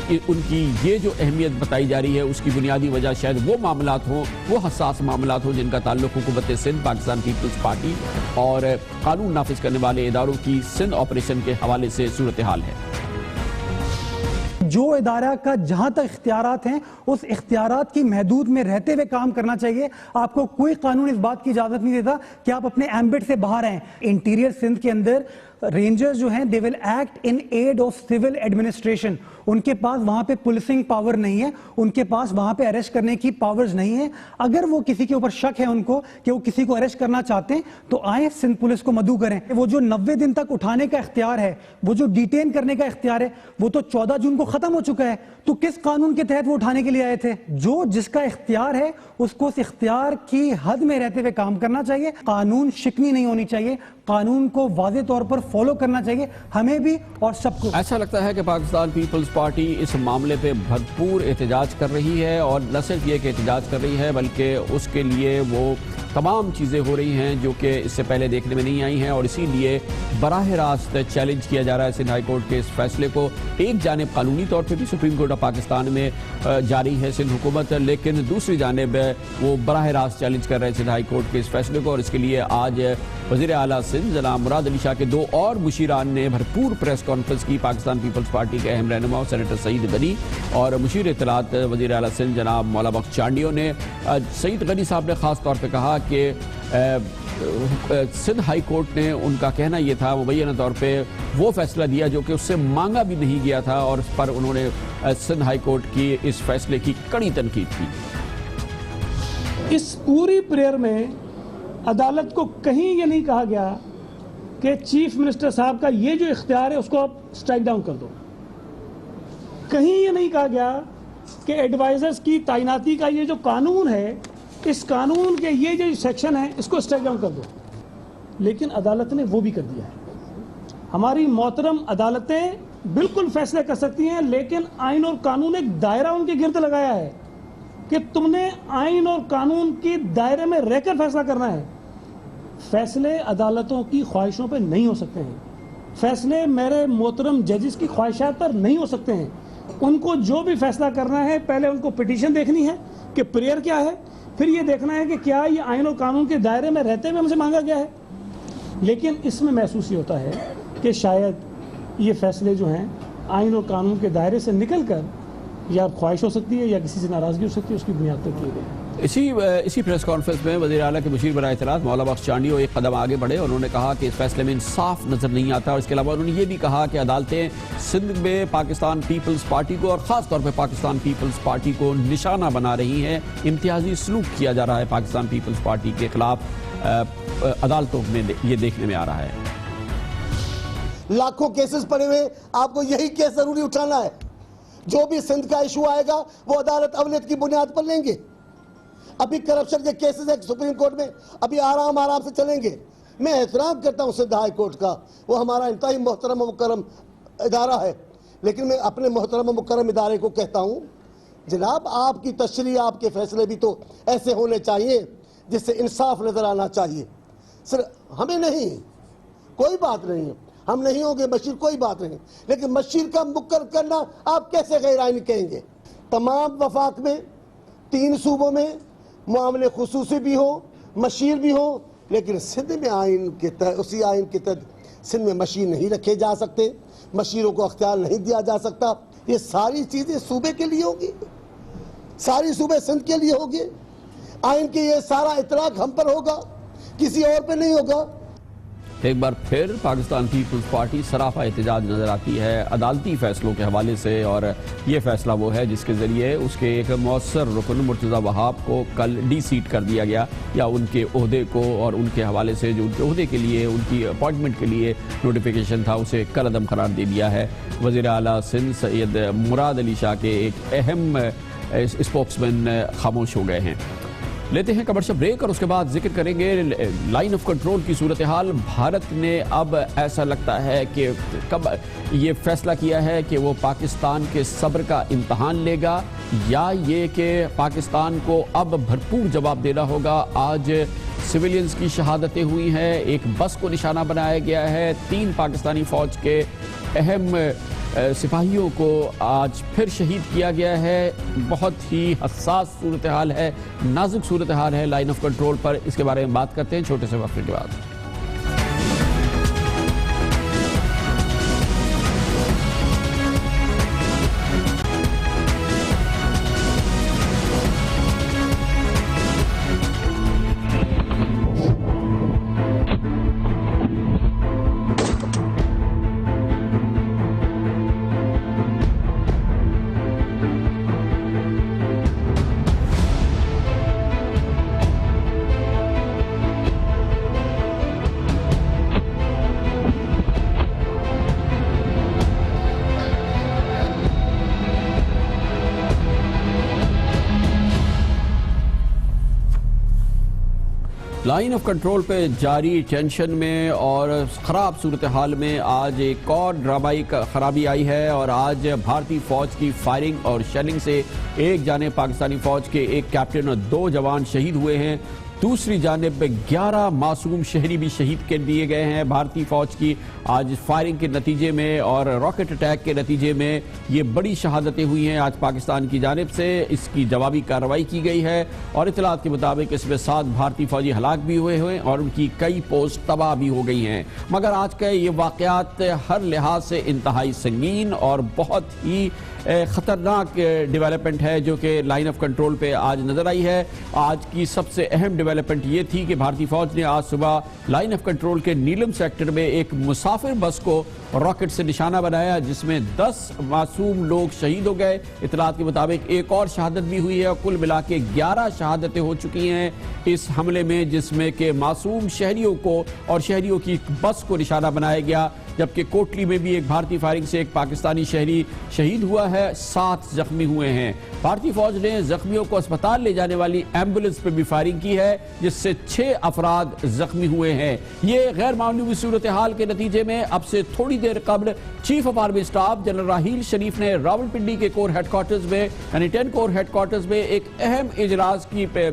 ان کی یہ جو اہمیت بتائی جا رہی ہے اس کی بنیادی وجہ شاید وہ معاملات ہوں، وہ حساس معاملات ہوں جن کا تعلق حکومت سندھ، پاکستان پیپلز پارٹی اور قانون نافذ کرنے والے اداروں کی سندھ آپریشن کے حوالے سے صورتحال ہے۔ جو ادارہ کا جہاں تک اختیارات ہیں اس اختیارات کی محدود میں رہتے ہوئے کام کرنا چاہیے۔ آپ کو کوئی قانون اس بات کی اجازت نہیں دیتا کہ آپ اپنے ایمبٹ سے باہر ہیں۔ انٹیریئر سندھ کے اندر رینجرز جو ہیں they will act in aid of civil administration، ان کے پاس وہاں پہ پولیسنگ پاور نہیں ہے، ان کے پاس وہاں پہ اریسٹ کرنے کی پاورز نہیں ہیں۔ اگر وہ کسی کے اوپر شک ہے ان کو کہ وہ کسی کو اریسٹ کرنا چاہتے ہیں تو آئیں سندھ پولیس کو مدعو کریں۔ وہ جو 90 دن تک اٹھانے کا اختیار ہے، وہ جو ڈیٹین کرنے کا اختیار ہے، وہ تو 14 جون کو ختم ہو چکا ہے۔ تو کس قانون کے تحت وہ اٹھانے کے لیے آئے تھے؟ جو جس کا اختیار ہے اس کو اس اختیار کی حد میں رہتے ہوئے کام کرنا چاہیے۔ قانون شکنی نہیں ہونی چاہیے، قانون کو واضح طور پر فالو کرنا چاہیے، ہمیں بھی اور سب کو۔ ایسا لگتا ہے کہ پاکستان پیپلز پارٹی اس معاملے پہ بھرپور احتجاج کر رہی ہے، اور نہ صرف یہ کہ احتجاج کر رہی ہے بلکہ اس کے لیے وہ تمام چیزیں ہو رہی ہیں جو کہ اس سے پہلے دیکھنے میں نہیں آئی ہیں، اور اسی لیے براہ راست چیلنج کیا جا رہا ہے سندھ ہائی کورٹ کے اس فیصلے کو۔ ایک جانب قانونی طور پہ بھی سپریم کورٹ آف پاکستان میں جاری ہے سندھ حکومت، لیکن دوسری جانب وہ براہ راست چیلنج کر رہے ہیں سندھ ہائی کورٹ کے اس فیصلے کو، اور اس کے لیے آج وزیر اعلیٰ سندھ جناب مراد علی شاہ کے دو اور مشیران نے بھرپور پریس کانفرنس کی۔ پاکستان پیپلز پارٹی کے اہم رہنما سینیٹر سعید غنی اور مشیر اطلاعات وزیر اعلیٰ سندھ جناب مولا بخش چانڈیو نے۔ سعید غنی صاحب نے خاص طور پہ کہا کہ سندھ ہائی کورٹ نے ان کا کہنا یہ تھا مبینہ طور پہ وہ فیصلہ دیا جو کہ اس سے مانگا بھی نہیں گیا تھا، اور اس پر انہوں نے سندھ ہائی کورٹ کی اس فیصلے کی کڑی تنقید کی۔ اس پوری پریئر میں عدالت کو کہیں یہ نہیں کہا گیا کہ چیف منسٹر صاحب کا یہ جو اختیار ہے اس کو آپ سٹرائک ڈاؤن کر دو۔ کہیں یہ نہیں کہا گیا کہ ایڈوائزرز کی تعیناتی کا یہ جو قانون ہے، اس قانون کے یہ جو سیکشن ہے اس کو سٹرائک ڈاؤن کر دو، لیکن عدالت نے وہ بھی کر دیا ہے۔ ہماری محترم عدالتیں بالکل فیصلے کر سکتی ہیں، لیکن آئین اور قانون ایک دائرہ ان کے گرد لگایا ہے کہ تم نے آئین اور قانون کی دائرے میں رہ کر فیصلہ کرنا ہے۔ فیصلے عدالتوں کی خواہشوں پہ نہیں ہو سکتے ہیں، فیصلے میرے محترم ججز کی خواہشات پر نہیں ہو سکتے ہیں۔ ان کو جو بھی فیصلہ کرنا ہے پہلے ان کو پٹیشن دیکھنی ہے کہ پریئر کیا ہے، پھر یہ دیکھنا ہے کہ کیا یہ آئین اور قانون کے دائرے میں رہتے ہوئے ہم سے مانگا گیا ہے۔ لیکن اس میں محسوس یہ ہوتا ہے کہ شاید یہ فیصلے جو ہیں آئین اور قانون کے دائرے سے نکل کر یا خواہش ہو سکتی ہے یا کسی سے ناراضگی ہو سکتی ہے، اس کی بنیاد پر کیے گئے۔ اسی پریس کانفرنس میں وزیر اعلیٰ کے مشیر برائے اطلاعات مولا بخش چانڈیو ایک قدم آگے بڑھے۔ انہوں نے کہا کہ اس فیصلے میں انصاف نظر نہیں آتا، اور اس کے علاوہ انہوں نے یہ بھی کہا کہ عدالتیں سندھ میں پاکستان پیپلز پارٹی کو اور خاص طور پہ پاکستان پیپلز پارٹی کو نشانہ بنا رہی ہیں۔ امتیازی سلوک کیا جا رہا ہے پاکستان پیپلز پارٹی کے خلاف، عدالتوں میں یہ دیکھنے میں آ رہا ہے۔ لاکھوں کیسز پڑے ہوئے، آپ کو یہی کیس ضروری اٹھانا ہے۔ جو بھی سندھ کا ایشو آئے گا وہ عدالت اولیت کی بنیاد پر لیں گے۔ ابھی کرپشن کے کیسز ہیں سپریم کورٹ میں، ابھی آرام سے چلیں گے۔ میں احترام کرتا ہوں سندھ ہائی کورٹ کا، وہ ہمارا انتہائی محترم و مکرم ادارہ ہے، لیکن میں اپنے محترم و مکرم ادارے کو کہتا ہوں جناب آپ کی تشریح، آپ کے فیصلے بھی تو ایسے ہونے چاہیے جس سے انصاف نظر آنا چاہیے۔ صرف ہمیں نہیں، کوئی بات نہیں ہے، ہم نہیں ہوں گے مشیر کوئی بات نہیں، لیکن مشیر کا مقرر کرنا آپ کیسے غیر آئینی کہیں گے؟ تمام وفاق میں 3 صوبوں میں معاملے خصوصی بھی ہوں، مشیر بھی ہوں، لیکن سندھ میں آئین کے تحت، اسی آئین کے تحت سندھ میں مشیر نہیں رکھے جا سکتے، مشیروں کو اختیار نہیں دیا جا سکتا۔ یہ ساری چیزیں صوبے کے لیے ہوگی، ساری صوبے سندھ کے لیے ہوگی، آئین کی یہ سارا اطلاق ہم پر ہوگا، کسی اور پہ نہیں ہوگا۔ ایک بار پھر پاکستان پیپلز پارٹی سراپا احتجاج نظر آتی ہے عدالتی فیصلوں کے حوالے سے، اور یہ فیصلہ وہ ہے جس کے ذریعے اس کے ایک مؤثر رکن مرتضی وہاب کو کل ڈی سیٹ کر دیا گیا، یا ان کے عہدے کو اور ان کے حوالے سے جو ان کے عہدے کے لیے ان کی اپوائنٹمنٹ کے لیے نوٹیفیکیشن تھا اسے کل عدم قرار دے دیا ہے۔ وزیر اعلیٰ سندھ سید مراد علی شاہ کے ایک اہم اسپوکس مین خاموش ہو گئے ہیں۔ لیتے ہیں کمرشل بریک اور اس کے بعد ذکر کریں گے لائن آف کنٹرول کی صورتحال۔ بھارت نے اب ایسا لگتا ہے کہ کب یہ فیصلہ کیا ہے کہ وہ پاکستان کے صبر کا امتحان لے گا، یا یہ کہ پاکستان کو اب بھرپور جواب دینا ہوگا۔ آج سویلینز کی شہادتیں ہوئی ہیں، ایک بس کو نشانہ بنایا گیا ہے، 3 پاکستانی فوج کے اہم سپاہیوں کو آج پھر شہید کیا گیا ہے۔ بہت ہی حساس صورتحال ہے، نازک صورتحال ہے لائن آف کنٹرول پر۔ اس کے بارے میں بات کرتے ہیں چھوٹے سے وقفے کے بعد۔ لائن آف کنٹرول پہ جاری ٹینشن میں اور خراب صورتحال میں آج ایک اور ڈرامائی خرابی آئی ہے، اور آج بھارتی فوج کی فائرنگ اور شیلنگ سے ایک جانب پاکستانی فوج کے ایک کیپٹن اور 2 جوان شہید ہوئے ہیں، دوسری جانب 11 معصوم شہری بھی شہید کر دیے گئے ہیں بھارتی فوج کی آج فائرنگ کے نتیجے میں اور راکٹ اٹیک کے نتیجے میں۔ یہ بڑی شہادتیں ہوئی ہیں آج پاکستان کی جانب سے، اس کی جوابی کارروائی کی گئی ہے، اور اطلاعات کے مطابق اس میں 7 بھارتی فوجی ہلاک بھی ہوئے ہیں اور ان کی کئی پوسٹ تباہ بھی ہو گئی ہیں۔ مگر آج کا یہ واقعات ہر لحاظ سے انتہائی سنگین اور بہت ہی خطرناک ڈیولپمنٹ ہے جو کہ لائن آف کنٹرول پہ آج نظر آئی ہے۔ آج کی سب سے اہم ڈیولپمنٹ یہ تھی کہ بھارتی فوج نے آج صبح لائن آف کنٹرول کے نیلم سیکٹر میں ایک مسافر بس کو راکٹ سے نشانہ بنایا، جس میں 10 معصوم لوگ شہید ہو گئے۔ اطلاعات کے مطابق ایک اور شہادت بھی ہوئی ہے، اور کل ملا کے 11 شہادتیں ہو چکی ہیں اس حملے میں، جس میں کہ معصوم شہریوں کو اور شہریوں کی بس کو نشانہ بنایا گیا، جبکہ کوٹلی میں بھی ایک بھارتی فائرنگ سے ایک پاکستانی شہری شہید ہوا ہے، 7 زخمی ہوئے ہیں۔ بھارتی فوج نے زخمیوں کو اسپتال لے جانے والی ایمبولنس پہ بھی فائرنگ کی ہے، جس سے 6 افراد زخمی ہوئے ہیں۔ یہ غیر معمولی صورتحال کے نتیجے میں اب سے تھوڑی دیر قبل chief of army staff general Raheel Sharif نے راولپنڈی کے کور ہیڈ کوارٹرز میں یعنی 10 کور ہیڈ کوارٹرز میں ایک اہم اجلاس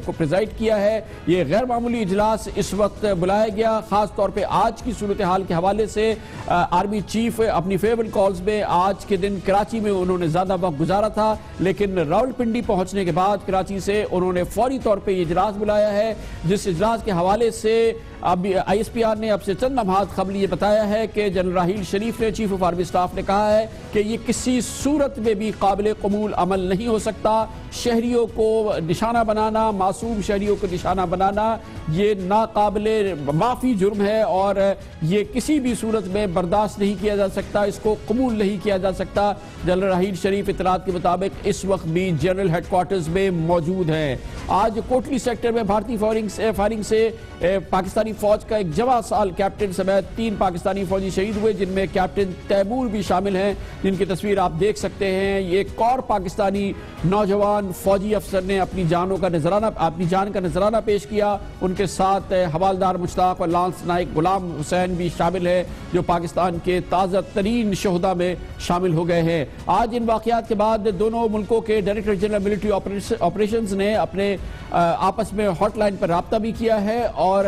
کو پریزائڈ کیا ہے۔ یہ غیر معمولی اجلاس اس وقت بلایا گیا خاص طور پہ آج کی صورتحال کے حوالے سے۔ آرمی چیف اپنی فیورل کالز میں آج کے دن کراچی میں انہوں نے زیادہ وقت گزارا تھا، لیکن راولپنڈی پہنچنے کے بعد کراچی سے انہوں نے فوری طور پہ یہ اجلاس بلایا ہے، جس اجلاس کے حوالے سے اب آئی ایس پی آر نے اب سے چند لمحات قبل یہ بتایا ہے کہ جنرل راحیل شریف نے چیف آف آرمی اسٹاف نے کہا ہے کہ یہ کسی صورت میں بھی قابل قبول عمل نہیں ہو سکتا۔ شہریوں کو نشانہ بنانا، معصوم شہریوں کو نشانہ بنانا یہ ناقابل معافی جرم ہے، اور یہ کسی بھی صورت میں برداشت نہیں کیا جا سکتا، اس کو قبول نہیں کیا جا سکتا۔ جنرل راحیل شریف اطلاعات کے مطابق اس وقت بھی جنرل ہیڈ کوارٹرز میں موجود ہیں۔ آج کوٹلی سیکٹر میں بھارتی فائرنگ سے پاکستانی فوج کا ایک جواں سال کیپٹن سمیت 3 پاکستانی فوجی شہید ہوئے، جن میں کیپٹن تیمور بھی شامل ہیں، جن کی تصویر آپ دیکھ سکتے ہیں۔ یہ ایک اور پاکستانی نوجوان فوجی افسر نے اپنی جان کا نذرانہ پیش کیا، ان کے ساتھ حوالدار مشتاق اور لانس نائک غلام حسین بھی شامل ہیں، جو پاکستان کے تازہ ترین شہداء میں شامل ہو گئے ہیں۔ آج ان واقعات کے بعد دونوں ملکوں کے ڈائریکٹر جنرل ملٹری آپریشنز نے اپنے آپس میں ہاٹ لائن پر رابطہ بھی کیا ہے، اور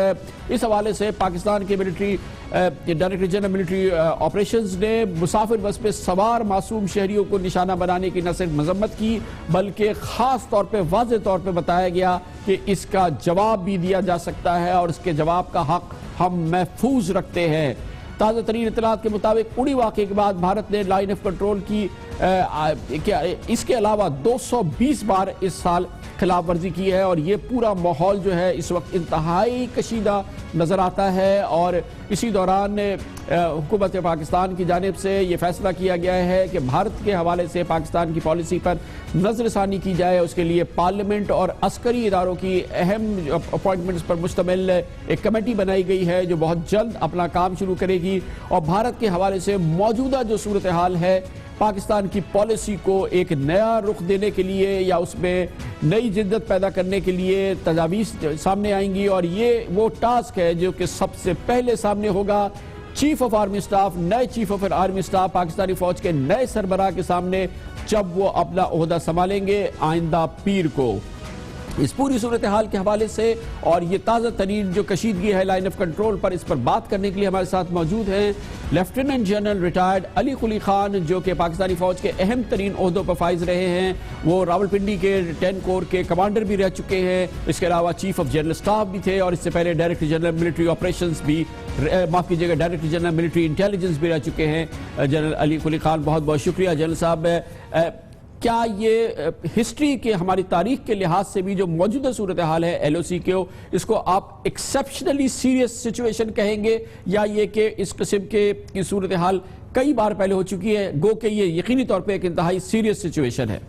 اس حوالے سے پاکستان کے military director general military operations نے مسافر بس پہ سوار معصوم شہریوں کو نشانہ بنانے کی نہ صرف مذمت کی بلکہ خاص طور پہ واضح طور پہ بتایا گیا کہ اس کا جواب بھی دیا جا سکتا ہے اور اس کے جواب کا حق ہم محفوظ رکھتے ہیں۔ تازہ ترین اطلاعات کے مطابق اڑی واقعے کے بعد بھارت نے لائن آف کنٹرول کی اس کے علاوہ 220 بار اس سال خلاف ورزی کی ہے اور یہ پورا ماحول جو ہے اس وقت انتہائی کشیدہ نظر آتا ہے اور اسی دوران حکومت پاکستان کی جانب سے یہ فیصلہ کیا گیا ہے کہ بھارت کے حوالے سے پاکستان کی پالیسی پر نظر ثانی کی جائے۔ اس کے لیے پارلیمنٹ اور عسکری اداروں کی اہم اپوائنٹمنٹس پر مشتمل ایک کمیٹی بنائی گئی ہے جو بہت جلد اپنا کام شروع کرے گی اور بھارت کے حوالے سے موجودہ جو صورتحال ہے پاکستان کی پالیسی کو ایک نیا رخ دینے کے لیے یا اس میں نئی جدت پیدا کرنے کے لیے تجاویز سامنے آئیں گی اور یہ وہ ٹاسک ہے جو کہ سب سے پہلے سامنے ہوگا چیف آف آرمی سٹاف نئے chief of army staff Pakistani فوج کے نئے سربراہ کے سامنے جب وہ اپنا عہدہ سنبھالیں گے آئندہ پیر کو۔ اس پوری صورتحال کے حوالے سے اور یہ تازہ ترین جو کشیدگی ہے لائن آف کنٹرول پر اس پر بات کرنے کے لیے ہمارے ساتھ موجود ہیں لیفٹیننٹ جنرل ریٹائرڈ علی قلی خان جو کہ پاکستانی فوج کے اہم ترین عہدوں پر فائز رہے ہیں۔ وہ راولپنڈی کے 10 کور کے کمانڈر بھی رہ چکے ہیں، اس کے علاوہ چیف آف جنرل سٹاف بھی تھے اور اس سے پہلے ڈائریکٹر جنرل ملٹری آپریشنز بھی معاف کیجیے گا ڈائریکٹر جنرل ملٹری انٹیلیجنس بھی رہ چکے ہیں۔ جنرل علی قلی خان بہت بہت شکریہ۔ جنرل صاحب کیا یہ ہسٹری کے ہماری تاریخ کے لحاظ سے بھی جو موجودہ صورتحال ہے ایل او سی کے اس کو آپ ایکسیپشنلی سیریس سچویشن کہیں گے یا یہ کہ اس قسم کی صورتحال کئی بار پہلے ہو چکی ہے گو کہ یہ یقینی طور پہ ایک انتہائی سیریس سچویشن ہے؟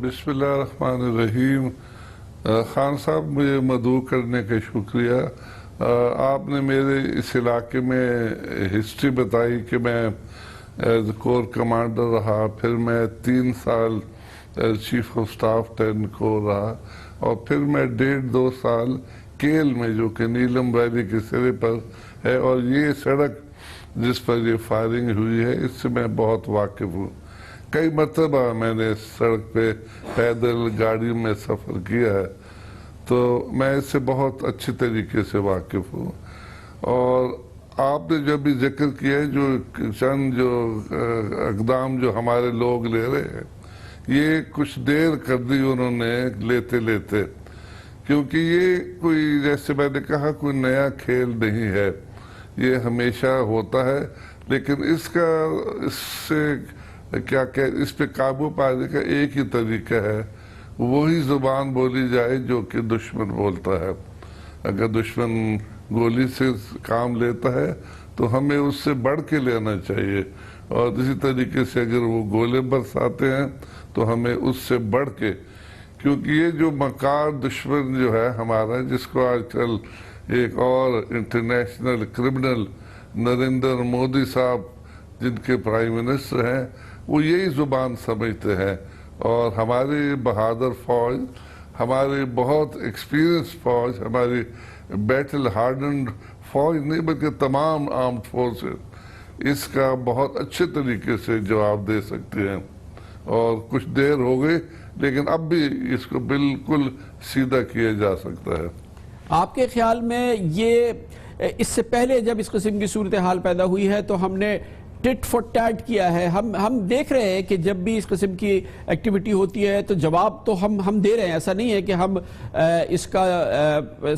بسم اللہ الرحمن الرحیم۔ خان صاحب مجھے مدعو کرنے کا شکریہ۔ آپ نے میرے اس علاقے میں ہسٹری بتائی کہ میں ایز کور کمانڈر رہا، پھر میں 3 سال چیف آف سٹاف 10 کور رہا اور پھر میں 1.5-2 سال کیل میں جو کہ نیلم ویلی کے سرے پر ہے اور یہ سڑک جس پر یہ فائرنگ ہوئی ہے اس سے میں بہت واقف ہوں۔ کئی مرتبہ میں نے اس سڑک پہ پیدل گاڑی میں سفر کیا ہے تو میں اس سے بہت اچھی طریقے سے واقف ہوں۔ اور آپ نے جو بھی ذکر کیا ہے جو چند جو اقدام جو ہمارے لوگ لے رہے ہیں یہ کچھ دیر کر دی انہوں نے لیتے لیتے، کیونکہ یہ کوئی جیسے میں نے کہا کوئی نیا کھیل نہیں ہے، یہ ہمیشہ ہوتا ہے، لیکن اس سے کیا کہ اس پہ قابو پانے کا ایک ہی طریقہ ہے، وہی زبان بولی جائے جو کہ دشمن بولتا ہے۔ اگر دشمن گولی سے کام لیتا ہے تو ہمیں اس سے بڑھ کے لینا چاہیے اور اسی طریقے سے اگر وہ گولے برساتے ہیں تو ہمیں اس سے بڑھ کے، کیونکہ یہ جو مکار دشمن جو ہے ہمارا جس کو آج کل ایک اور انٹرنیشنل کرمنل نریندر مودی صاحب جن کے پرائم منسٹر ہیں وہ یہی زبان سمجھتے ہیں اور ہماری بہادر فوج، ہماری بہت ایکسپیرینس فوج، ہماری بیٹل ہارڈنڈ فوج نہیں بلکہ تمام آرمڈ فورسز اس کا بہت اچھے طریقے سے جواب دے سکتے ہیں اور کچھ دیر ہو گئی لیکن اب بھی اس کو بالکل سیدھا کیا جا سکتا ہے۔ آپ کے خیال میں یہ اس سے پہلے جب اس قسم کی صورتحال پیدا ہوئی ہے تو ہم نے ٹٹ فور ٹیٹ کیا ہے، ہم دیکھ رہے ہیں کہ جب بھی اس قسم کی ایکٹیویٹی ہوتی ہے تو جواب تو ہم دے رہے ہیں، ایسا نہیں ہے کہ ہم اس کا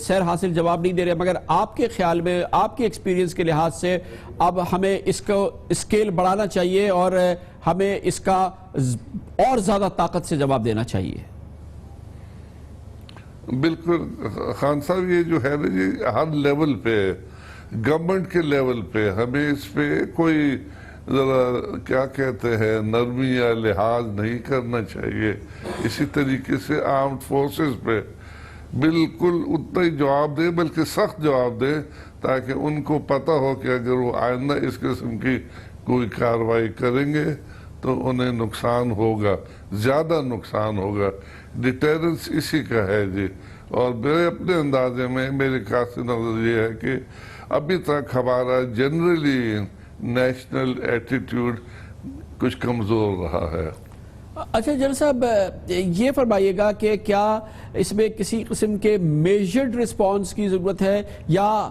سیر حاصل جواب نہیں دے رہے، مگر آپ کے خیال میں آپ کے ایکسپیرینس کے لحاظ سے اب ہمیں اس کو اسکیل بڑھانا چاہیے اور ہمیں اس کا اور زیادہ طاقت سے جواب دینا چاہیے؟ بالکل خان صاحب، یہ جو ہے نا یہ ہر لیول پہ گورنمنٹ کے لیول پہ ہمیں اس پہ کوئی ذرا کیا کہتے ہیں نرمی یا لحاظ نہیں کرنا چاہیے۔ اسی طریقے سے آرمڈ فورسز پہ بالکل اتنا ہی جواب دے بلکہ سخت جواب دے تاکہ ان کو پتہ ہو کہ اگر وہ آئندہ اس قسم کی کوئی کارروائی کریں گے تو انہیں نقصان ہوگا، زیادہ نقصان ہوگا۔ ڈیٹیرنس اسی کا ہے جی، اور میرے اپنے اندازے میں میرے قاصد نظر یہ ہے کہ ابھی تک ہمارا جنرلی نیشنل ایٹیٹیوڈ کچھ کمزور رہا ہے۔ اچھا جنرل صاحب یہ فرمائیے گا کہ کیا اس میں کسی قسم کے میجرڈ رسپانس کی ضرورت ہے یا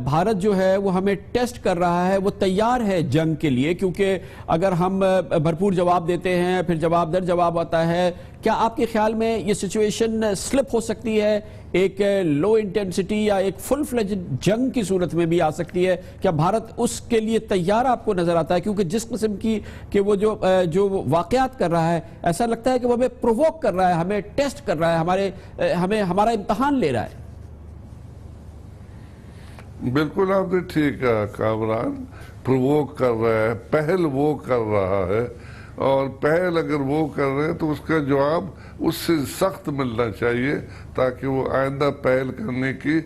بھارت جو ہے وہ ہمیں ٹیسٹ کر رہا ہے, وہ تیار ہے جنگ کے لیے؟ کیونکہ اگر ہم بھرپور جواب دیتے ہیں پھر جواب در جواب آتا ہے, کیا آپ کے خیال میں یہ سچویشن سلپ ہو سکتی ہے, ایک لو انٹینسٹی یا ایک فل فلیجڈ جنگ کی صورت میں بھی آ سکتی ہے؟ کیا بھارت اس کے لیے تیار آپ کو نظر آتا ہے؟ کیونکہ جس قسم کی کہ وہ جو واقعات کر رہا ہے, ایسا لگتا ہے کہ وہ ہمیں پرووک کر رہا ہے, ہمیں ٹیسٹ کر رہا ہے, ہمارا امتحان لے رہا ہے. بالکل آپ نے ٹھیک کہا کامران, پرووک کر رہا ہے, پہل وہ کر رہا ہے, اور پہل اگر وہ کر رہے ہیں تو اس کا جواب اس سے سخت ملنا چاہیے تاکہ وہ آئندہ پہل کرنے کی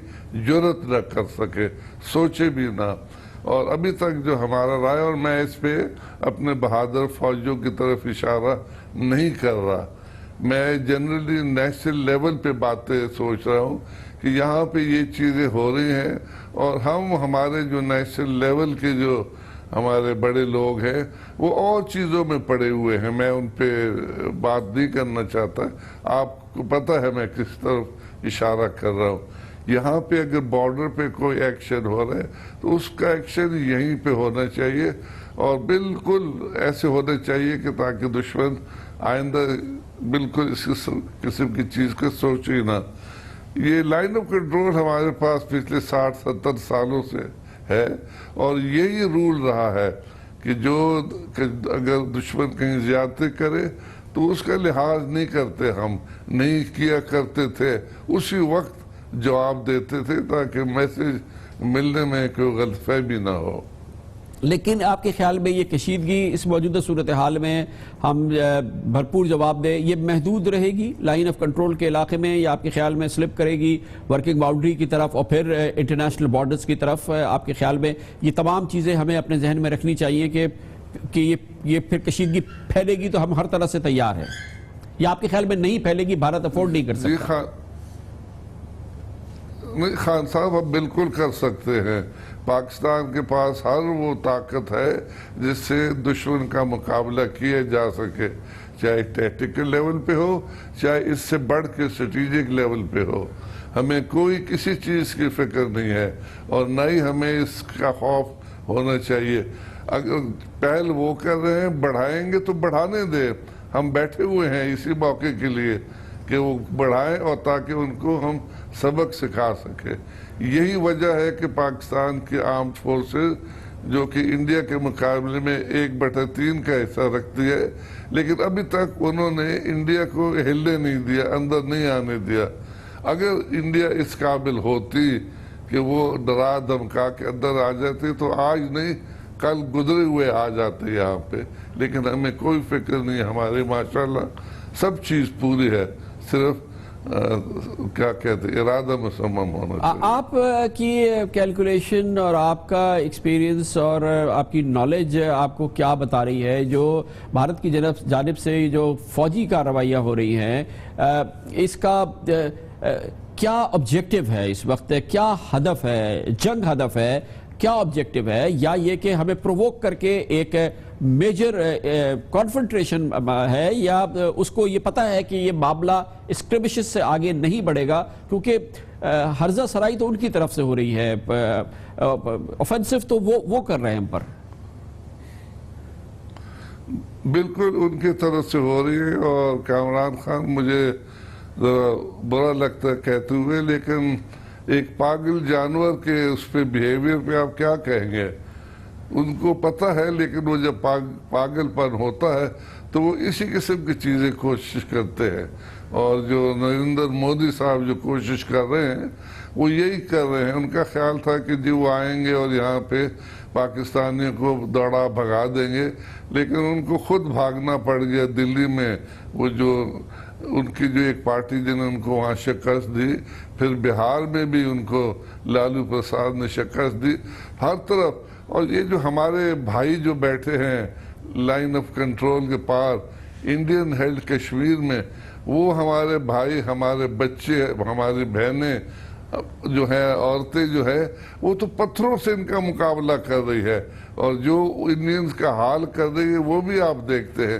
جرت نہ کر سکے, سوچے بھی نہ. اور ابھی تک جو ہمارا رائے, اور میں اس پہ اپنے بہادر فوجیوں کی طرف اشارہ نہیں کر رہا, میں جنرلی نیشنل لیول پہ باتیں سوچ رہا ہوں کہ یہاں پہ یہ چیزیں ہو رہی ہیں, اور ہمارے جو نیشنل لیول کے جو ہمارے بڑے لوگ ہیں وہ اور چیزوں میں پڑے ہوئے ہیں, میں ان پہ بات نہیں کرنا چاہتا. آپ کو پتہ ہے میں کس طرف اشارہ کر رہا ہوں. یہاں پہ اگر بارڈر پہ کوئی ایکشن ہو رہا ہے تو اس کا ایکشن یہیں پہ ہونا چاہیے, اور بالکل ایسے ہونا چاہیے کہ تاکہ دشمن آئندہ بالکل اس قسم کی چیز کو سوچ ہی نہ. یہ لائن آف کنٹرول ہمارے پاس پچھلے 60-70 سالوں سے ہے, اور یہی رول رہا ہے کہ اگر دشمن کہیں زیادتی کرے تو اس کا لحاظ نہیں کرتے, ہم نہیں کیا کرتے تھے, اسی وقت جواب دیتے تھے تاکہ میسج ملنے میں کوئی غلط فہمی نہ ہو. لیکن آپ کے خیال میں یہ کشیدگی اس موجودہ صورتحال میں ہم بھرپور جواب دیں, یہ محدود رہے گی لائن آف کنٹرول کے علاقے میں, یا آپ کے خیال میں سلپ کرے گی ورکنگ باؤنڈری کی طرف اور پھر انٹرنیشنل بارڈرز کی طرف؟ آپ کے خیال میں یہ تمام چیزیں ہمیں اپنے ذہن میں رکھنی چاہیے کہ یہ پھر کشیدگی پھیلے گی تو ہم ہر طرح سے تیار ہیں, یا آپ کے خیال میں نہیں پھیلے گی, بھارت افورڈ نہیں کر سکتا؟ نہیں خان صاحب, ہم بالکل کر سکتے ہیں. پاکستان کے پاس ہر وہ طاقت ہے جس سے دشمن کا مقابلہ کیا جا سکے, چاہے ٹیکٹیکل لیول پہ ہو چاہے اس سے بڑھ کے اسٹریٹجک لیول پہ ہو. ہمیں کوئی کسی چیز کی فکر نہیں ہے, اور نہ ہی ہمیں اس کا خوف ہونا چاہیے. اگر پہل وہ کر رہے ہیں, بڑھائیں گے تو بڑھانے دیں, ہم بیٹھے ہوئے ہیں اسی موقع کے لیے کہ وہ بڑھائیں اور تاکہ ان کو ہم سبق سکھا سکیں. یہی وجہ ہے کہ پاکستان کی آرمڈ فورسز جو کہ انڈیا کے مقابلے میں 1/3 کا حصہ رکھتی ہے, لیکن ابھی تک انہوں نے انڈیا کو ہلنے نہیں دیا, اندر نہیں آنے دیا. اگر انڈیا اس قابل ہوتی کہ وہ ڈرا دھمکا کے اندر آ جاتی تو آج نہیں کل گزرے ہوئے آ جاتے یہاں پہ, لیکن ہمیں کوئی فکر نہیں. ہمارے ماشاءاللہ سب چیز پوری ہے, صرف کیا کہتے ہیں ارادہ مصمم ہونا چاہیے. آپ کی کیلکولیشن اور آپ کا ایکسپیرینس اور آپ کی نالج آپ کو کیا بتا رہی ہے, جو بھارت کی جانب سے جو فوجی کارروائیاں ہو رہی ہیں, اس کا کیا آبجیکٹیو ہے اس وقت, کیا ہدف ہے, جنگ ہدف ہے, کیا آبجیکٹیو ہے, یا یہ کہ ہمیں پرووک کر کے ایک میجر کانفرنٹریشن ہے, یا اس کو یہ پتہ ہے کہ یہ معاملہ اسکرمشز سے آگے نہیں بڑھے گا کیونکہ ہرزہ سرائی تو ان کی طرف سے ہو رہی ہے, اوفنسو تو وہ کر رہے ہیں ہم پر؟ بالکل ان کی طرف سے ہو رہی ہے, اور کامران خان مجھے ذرا برا لگتا ہے کہتے ہوئے, لیکن ایک پاگل جانور کے اس پہ بیہیویئر پہ آپ کیا کہیں گے. ان کو پتہ ہے, لیکن وہ جب پاگل پن ہوتا ہے تو وہ اسی قسم کی چیزیں کوشش کرتے ہیں. اور جو نریندر مودی صاحب جو کوشش کر رہے ہیں وہ یہی کر رہے ہیں. ان کا خیال تھا کہ جی وہ آئیں گے اور یہاں پہ پاکستانیوں کو دوڑا بھگا دیں گے, لیکن ان کو خود بھاگنا پڑ گیا دلی میں. وہ جو ان کی جو ایک پارٹی جن نے ان کو وہاں شکست دی, پھر بہار میں بھی ان کو لالو پرساد نے شکست دی, ہر طرف. اور یہ جو ہمارے بھائی جو بیٹھے ہیں لائن آف کنٹرول کے پار انڈین ہیلڈ کشمیر میں, وہ ہمارے بھائی, ہمارے بچے, ہماری بہنیں جو ہیں, عورتیں جو ہے, وہ تو پتھروں سے ان کا مقابلہ کر رہی ہے, اور جو انڈینز کا حال کر رہی ہے وہ بھی آپ دیکھتے ہیں.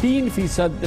3%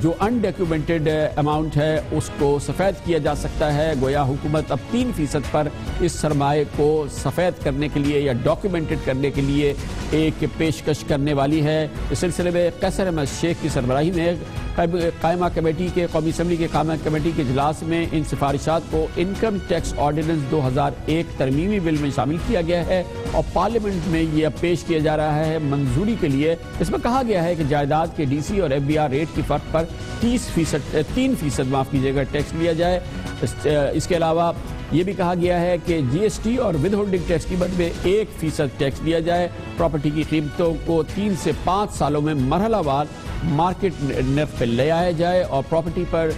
جو انڈاکیومنٹڈ اماؤنٹ ہے اس کو سفید کیا جا سکتا ہے. گویا حکومت اب 3% پر اس سرمایہ کو سفید کرنے کے لیے یا ڈاکیومنٹڈ کرنے کے لیے ایک پیشکش کرنے والی ہے. اس سلسلے میں قیصر احمد شیخ کی سربراہی میں قائمہ کمیٹی کے قومی اسمبلی کے قائمہ کمیٹی کے اجلاس میں ان سفارشات کو انکم ٹیکس آرڈیننس 2001 ترمیمی بل میں شامل کیا گیا ہے اور پارلیمنٹ میں یہ اب پیش کیا جا رہا ہے منظوری کے لیے. اس میں کہا گیا ہے کہ جائیداد کے ڈی سی اور ایف بی آر ریٹ کی فرق پر 3% معاف کیجیے گا ٹیکس لیا جائے. اس کے علاوہ یہ بھی کہا گیا ہے کہ جی ایس ٹی اور ود ہولڈنگ ٹیکس کی مد میں 1% ٹیکس لیا جائے. پراپرٹی کی قیمتوں کو 3 سے 5 سالوں میں مرحلہ وار مارکیٹ نرخ پہ لے آیا جائے اور پراپرٹی پر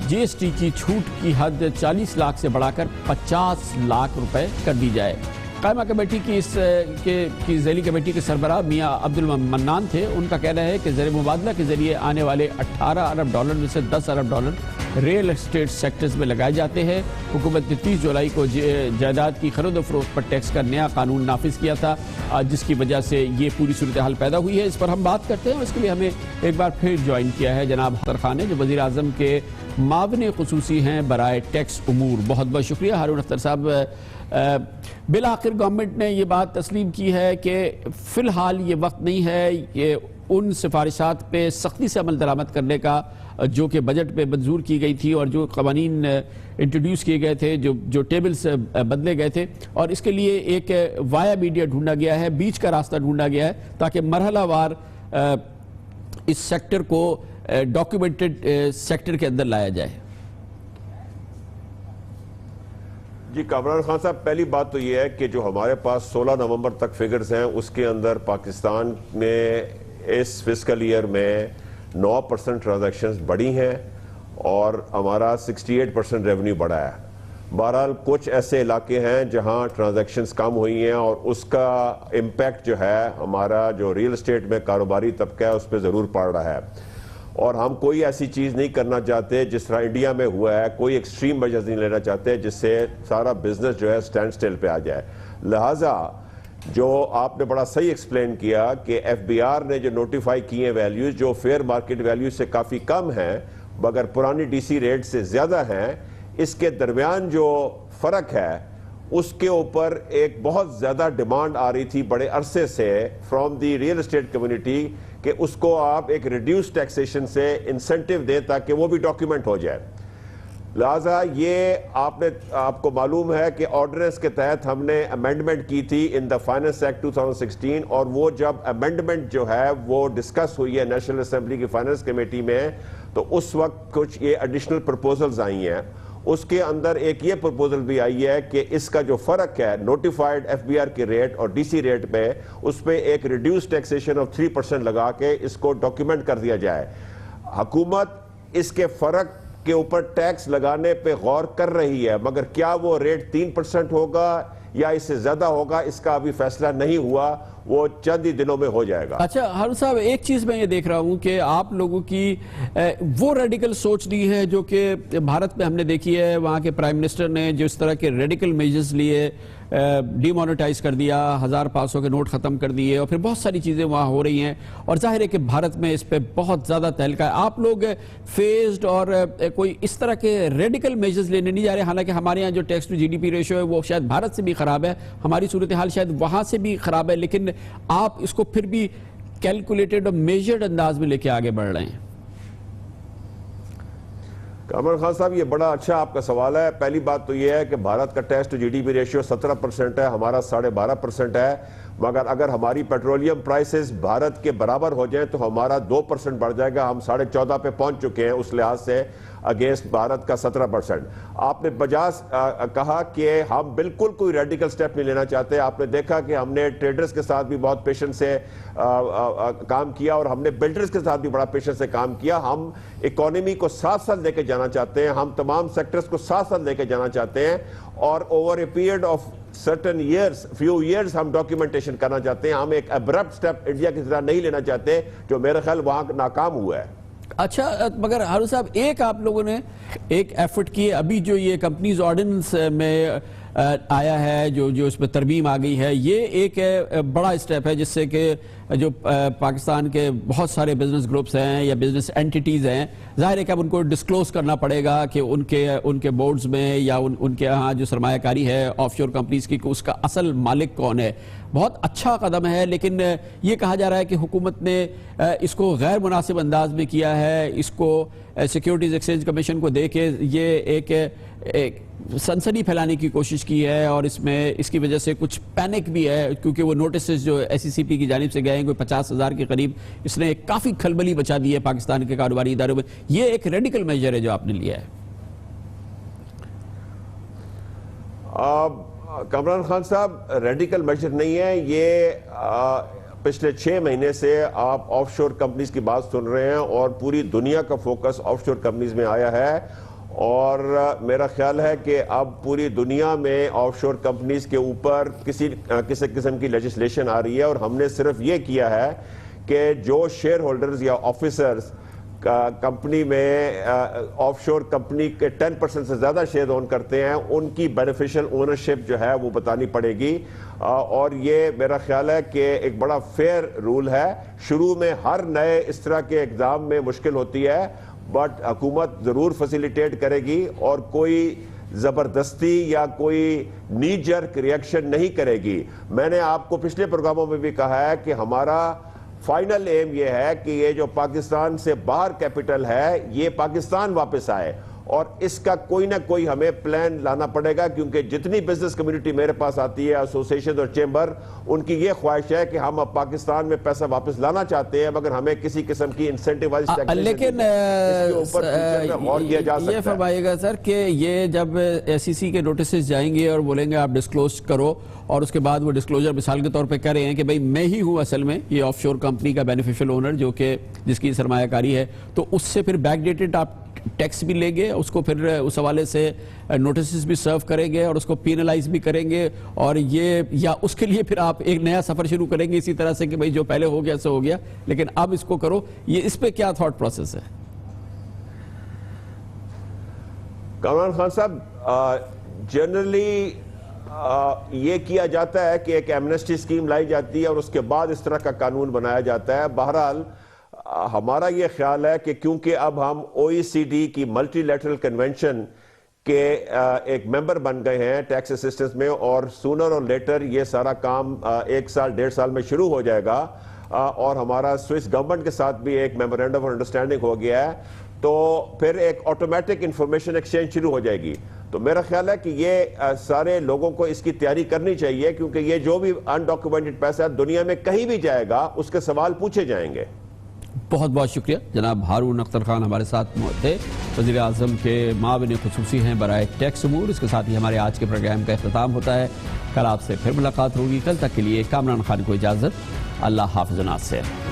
جی ایس ٹی کی چھوٹ کی حد 40 لاکھ سے بڑھا کر 50 لاکھ روپے کر دی جائے. قائمہ کمیٹی کی ذیلی کمیٹی کے سربراہ میاں عبدالمنان تھے. ان کا کہنا ہے کہ زر مبادلہ کے ذریعے آنے والے 18 ارب ڈالر میں سے 10 ارب ڈالر ریل اسٹیٹ سیکٹرز میں لگائے جاتے ہیں. حکومت نے 30 جولائی کو جائیداد کی خرید و فروخت پر ٹیکس کا نیا قانون نافذ کیا تھا جس کی وجہ سے یہ پوری صورتحال پیدا ہوئی ہے. اس پر ہم بات کرتے ہیں. اس کے لیے ہمیں ایک بار پھر جوائن کیا ہے جناب اختر خان نے جو وزیر اعظم کے معاون خصوصی ہیں برائے ٹیکس امور. بہت بہت شکریہ ہارون اختر صاحب. بالآخر گورنمنٹ نے یہ بات تسلیم کی ہے کہ فی الحال یہ وقت نہیں ہے یہ ان سفارشات پہ سختی سے عمل درآمد کرنے کا جو کہ بجٹ پہ منظور کی گئی تھی اور جو قوانین انٹروڈیوس کیے گئے تھے جو ٹیبلز بدلے گئے تھے اور اس کے لیے ایک وایا میڈیا ڈھونڈا گیا ہے, بیچ کا راستہ ڈھونڈا گیا ہے تاکہ مرحلہ وار اس سیکٹر کو ڈاکیومنٹڈ سیکٹر کے اندر لایا جائے. جی کامران خان صاحب, پہلی بات تو یہ ہے کہ جو ہمارے پاس 16 نومبر تک فگرز ہیں اس کے اندر پاکستان نے اس فسکل ایئر میں 9% ٹرانزیکشنز بڑھی ہیں اور ہمارا 68% ریونیو بڑھا ہے. بہرحال کچھ ایسے علاقے ہیں جہاں ٹرانزیکشنز کم ہوئی ہیں اور اس کا امپیکٹ جو ہے ہمارا جو ریل اسٹیٹ میں کاروباری طبقہ ہے اس پہ ضرور پڑ رہا ہے اور ہم کوئی ایسی چیز نہیں کرنا چاہتے جس طرح انڈیا میں ہوا ہے. کوئی ایکسٹریم میجرز نہیں لینا چاہتے جس سے سارا بزنس جو ہے سٹینڈ سٹل پہ آ جائے. لہٰذا جو آپ نے بڑا صحیح ایکسپلین کیا کہ ایف بی آر نے جو نوٹیفائی کیے ویلیوز جو فیئر مارکیٹ ویلیوز سے کافی کم ہیں مگر پرانی ڈی سی ریٹ سے زیادہ ہیں, اس کے درمیان جو فرق ہے اس کے اوپر ایک بہت زیادہ ڈیمانڈ آ رہی تھی بڑے عرصے سے from the real estate community کہ اس کو آپ ایک ریڈیوس ٹیکسیشن سے انسینٹیو دیں تاکہ وہ بھی ڈاکیومنٹ ہو جائے. لہٰذا یہ آپ کو معلوم ہے کہ آرڈیننس کے تحت ہم نے امینڈمنٹ کی تھی ان دا فائنانس ایکٹ 2016 اور وہ جب امینڈمنٹ جو ہے وہ ڈسکس ہوئی ہے نیشنل اسمبلی کی فائنانس کمیٹی میں تو اس وقت کچھ یہ ایڈیشنل پرپوزلز آئی ہیں. اس کے اندر ایک یہ پرپوزل بھی آئی ہے کہ اس کا جو فرق ہے نوٹیفائڈ ایف بی آر کے ریٹ اور ڈی سی ریٹ پہ اس پہ ایک ریڈیوس ٹیکسیشن آف 3% لگا کے اس کو ڈاکیومنٹ کر دیا جائے. حکومت اس کے فرق کے اوپر ٹیکس لگانے پہ غور کر رہی ہے مگر کیا وہ ریٹ 3% ہوگا یا اس سے زیادہ ہوگا اس کا ابھی فیصلہ نہیں ہوا, وہ چند ہی دنوں میں ہو جائے گا. اچھا ہارون صاحب, ایک چیز میں یہ دیکھ رہا ہوں کہ آپ لوگوں کی وہ ریڈیکل سوچ نہیں ہے جو کہ بھارت میں ہم نے دیکھی ہے. وہاں کے پرائم منسٹر نے جو اس طرح کے ریڈیکل میجرز لیے, ڈی مانیٹائز کر دیا, 1500 کے نوٹ ختم کر دیے اور پھر بہت ساری چیزیں وہاں ہو رہی ہیں اور ظاہر ہے کہ بھارت میں اس پہ بہت زیادہ تہلکہ ہے. آپ لوگ فیزڈ اور کوئی اس طرح کے ریڈیکل میجرز لینے نہیں جا رہے, حالانکہ ہمارے یہاں جو tax to G D P ratio ہے وہ شاید بھارت سے بھی خراب ہے, ہماری صورتحال شاید وہاں سے بھی خراب ہے, لیکن آپ اس کو پھر بھی کیلکولیٹڈ اور میجرڈ انداز میں لے کے آگے بڑھ رہے ہیں. کامران خان صاحب, یہ بڑا اچھا آپ کا سوال ہے. پہلی بات تو یہ ہے کہ بھارت کا tax to G D P ratio 17% ہے, ہمارا 12.5% ہے, مگر اگر ہماری پیٹرولیم پرائسز بھارت کے برابر ہو جائیں تو ہمارا 2% بڑھ جائے گا. ہم 14.5 پہ پہنچ چکے ہیں اس لحاظ سے اگینسٹ بھارت کا 17%. آپ نے بجاز کہا کہ ہم بالکل کوئی ریڈیکل سٹیپ نہیں لینا چاہتے. آپ نے دیکھا کہ ہم نے ٹریڈرز کے ساتھ بھی بہت پیشنس سے کام کیا اور ہم نے بلڈرز کے ساتھ بھی بڑا پیشنس سے کام کیا. ہم اکانومی کو ساتھ ساتھ لے کے جانا چاہتے ہیں, ہم تمام سیکٹرز کو ساتھ ساتھ لے کے جانا چاہتے ہیں اور over a period of certain years, few years ہم ڈاکیومنٹیشن کرنا چاہتے ہیں. ہم ایک ابرپٹ سٹیپ انڈیا کی طرح نہیں لینا چاہتے جو میرے خیال وہاں ناکام ہوا ہے. اچھا مگر ہارون صاحب, ایک آپ لوگوں نے ایک ایفرٹ کی ابھی جو یہ کمپنیز آرڈیننس میں آیا ہے, جو اس میں ترمیم آ گئی ہے, یہ ایک بڑا اسٹیپ ہے جس سے کہ جو پاکستان کے بہت سارے بزنس گروپس ہیں یا بزنس اینٹیٹیز ہیں, ظاہر ہے کہ اب ان کو ڈسکلوز کرنا پڑے گا کہ ان کے بورڈز میں یا ان کے ہاں جو سرمایہ کاری ہے آف شور کمپنیز کی, اس کا اصل مالک کون ہے. بہت اچھا قدم ہے, لیکن یہ کہا جا رہا ہے کہ حکومت نے اس کو غیر مناسب انداز میں کیا ہے, اس کو سیکیورٹیز ایکسچینج کمیشن کو دے کے یہ ایک سنسنی پھیلانے کی کوشش کی ہے, اور اس کی وجہ سے کچھ پینک بھی ہے, کیونکہ وہ نوٹسز جو ایس ای سی پی کی جانب سے گئے ہیں کوئی 50,000 کے قریب, اس نے کافی کھلبلی بچا دی ہے پاکستان کے کاروباری اداروں میں. یہ ایک ریڈیکل میجر ہے جو آپ نے لیا ہے. کامران خان صاحب, ریڈیکل میجر نہیں ہے یہ. پچھلے 6 مہینے سے آپ آف شور کمپنیز کی بات سن رہے ہیں, اور پوری دنیا کا فوکس آف شور کمپنیز میں آیا ہے, اور میرا خیال ہے کہ اب پوری دنیا میں آف شور کمپنیز کے اوپر کسی قسم کی لیجسلیشن آ رہی ہے. اور ہم نے صرف یہ کیا ہے کہ جو شیئر ہولڈرز یا آفیسرز کمپنی میں آف شور کمپنی کے 10% سے زیادہ شیئر اون کرتے ہیں, ان کی بینیفیشل اونرشپ جو ہے وہ بتانی پڑے گی. اور یہ میرا خیال ہے کہ ایک بڑا فیئر رول ہے. شروع میں ہر نئے اس طرح کے اقدام میں مشکل ہوتی ہے, بٹ حکومت ضرور فیسیلیٹیٹ کرے گی, اور کوئی زبردستی یا کوئی نی جرک ریئیکشن نہیں کرے گی. میں نے آپ کو پچھلے پروگراموں میں بھی کہا ہے کہ ہمارا فائنل ایم یہ ہے کہ یہ جو پاکستان سے باہر کیپٹل ہے یہ پاکستان واپس آئے, اور اس کا کوئی نہ کوئی ہمیں پلان لانا پڑے گا, کیونکہ جتنی بزنس کمیونٹی میرے پاس آتی ہے, ایسوسیشن اور چیمبر, ان کی یہ خواہش ہے کہ ہم اب پاکستان میں پیسہ واپس لانا چاہتے ہیں, مگر ہمیں کسی قسم کی انسینٹیوائز لیکن یہ فرمائیے گا سر کہ یہ جب ایس سی سی کے نوٹسز جائیں گے اور بولیں گے آپ ڈسکلوز کرو, اور اس کے بعد وہ ڈسکلوجر مثال کے طور پہ کہہ رہے ہیں کہ بھئی میں ہی ہوں اصل میں یہ آف شور کمپنی کا بینیفیشل اونر جو کہ جس کی سرمایہ کاری ہے, تو اس سے پھر بیک ڈیٹڈ آپ ٹیکس بھی لیں گے, اس کو پھر اس حوالے سے نوٹسز بھی سرو کریں گے, اور اس کو پینلائز بھی کریں گے, اور یہ یا اس کے لیے پھر آپ ایک نیا سفر شروع کریں گے اسی طرح سے کہ بھئی جو پہلے ہو گیا سو ہو گیا, لیکن اب اس کو کرو. یہ اس پہ کیا تھاٹ پروسیس ہے؟ کامران خان صاحب, جنرلی یہ کیا جاتا ہے کہ ایک ایمنسٹی اسکیم لائی جاتی ہے اور اس کے بعد اس طرح کا قانون بنایا جاتا ہے. بہرحال ہمارا یہ خیال ہے کہ کیونکہ اب ہم او ای سی ڈی کی ملٹی لیٹرل کنونشن کے ایک ممبر بن گئے ہیں ٹیکس اسسٹنس میں, اور سونر اور لیٹر یہ سارا کام 1 سال 1.5 سال میں شروع ہو جائے گا, اور ہمارا سوئس گورنمنٹ کے ساتھ بھی ایک میمورینڈم آف انڈرسٹینڈنگ ہو گیا ہے, تو پھر ایک آٹومیٹک انفارمیشن ایکسچینج شروع ہو جائے گی. تو میرا خیال ہے کہ یہ سارے لوگوں کو اس کی تیاری کرنی چاہیے, کیونکہ یہ جو بھی انڈاکیومنٹڈ پیسہ دنیا میں کہیں بھی جائے گا اس کے سوال پوچھے جائیں گے. بہت بہت شکریہ. جناب ہارون اختر خان ہمارے ساتھ تھے, وزیر اعظم کے معاون خصوصی ہیں برائے ٹیکس امور. اس کے ساتھ ہی ہمارے آج کے پروگرام کا اختتام ہوتا ہے. کل آپ سے پھر ملاقات ہوگی. کل تک کے لیے کامران خان کو اجازت. اللہ حافظ. ناصر.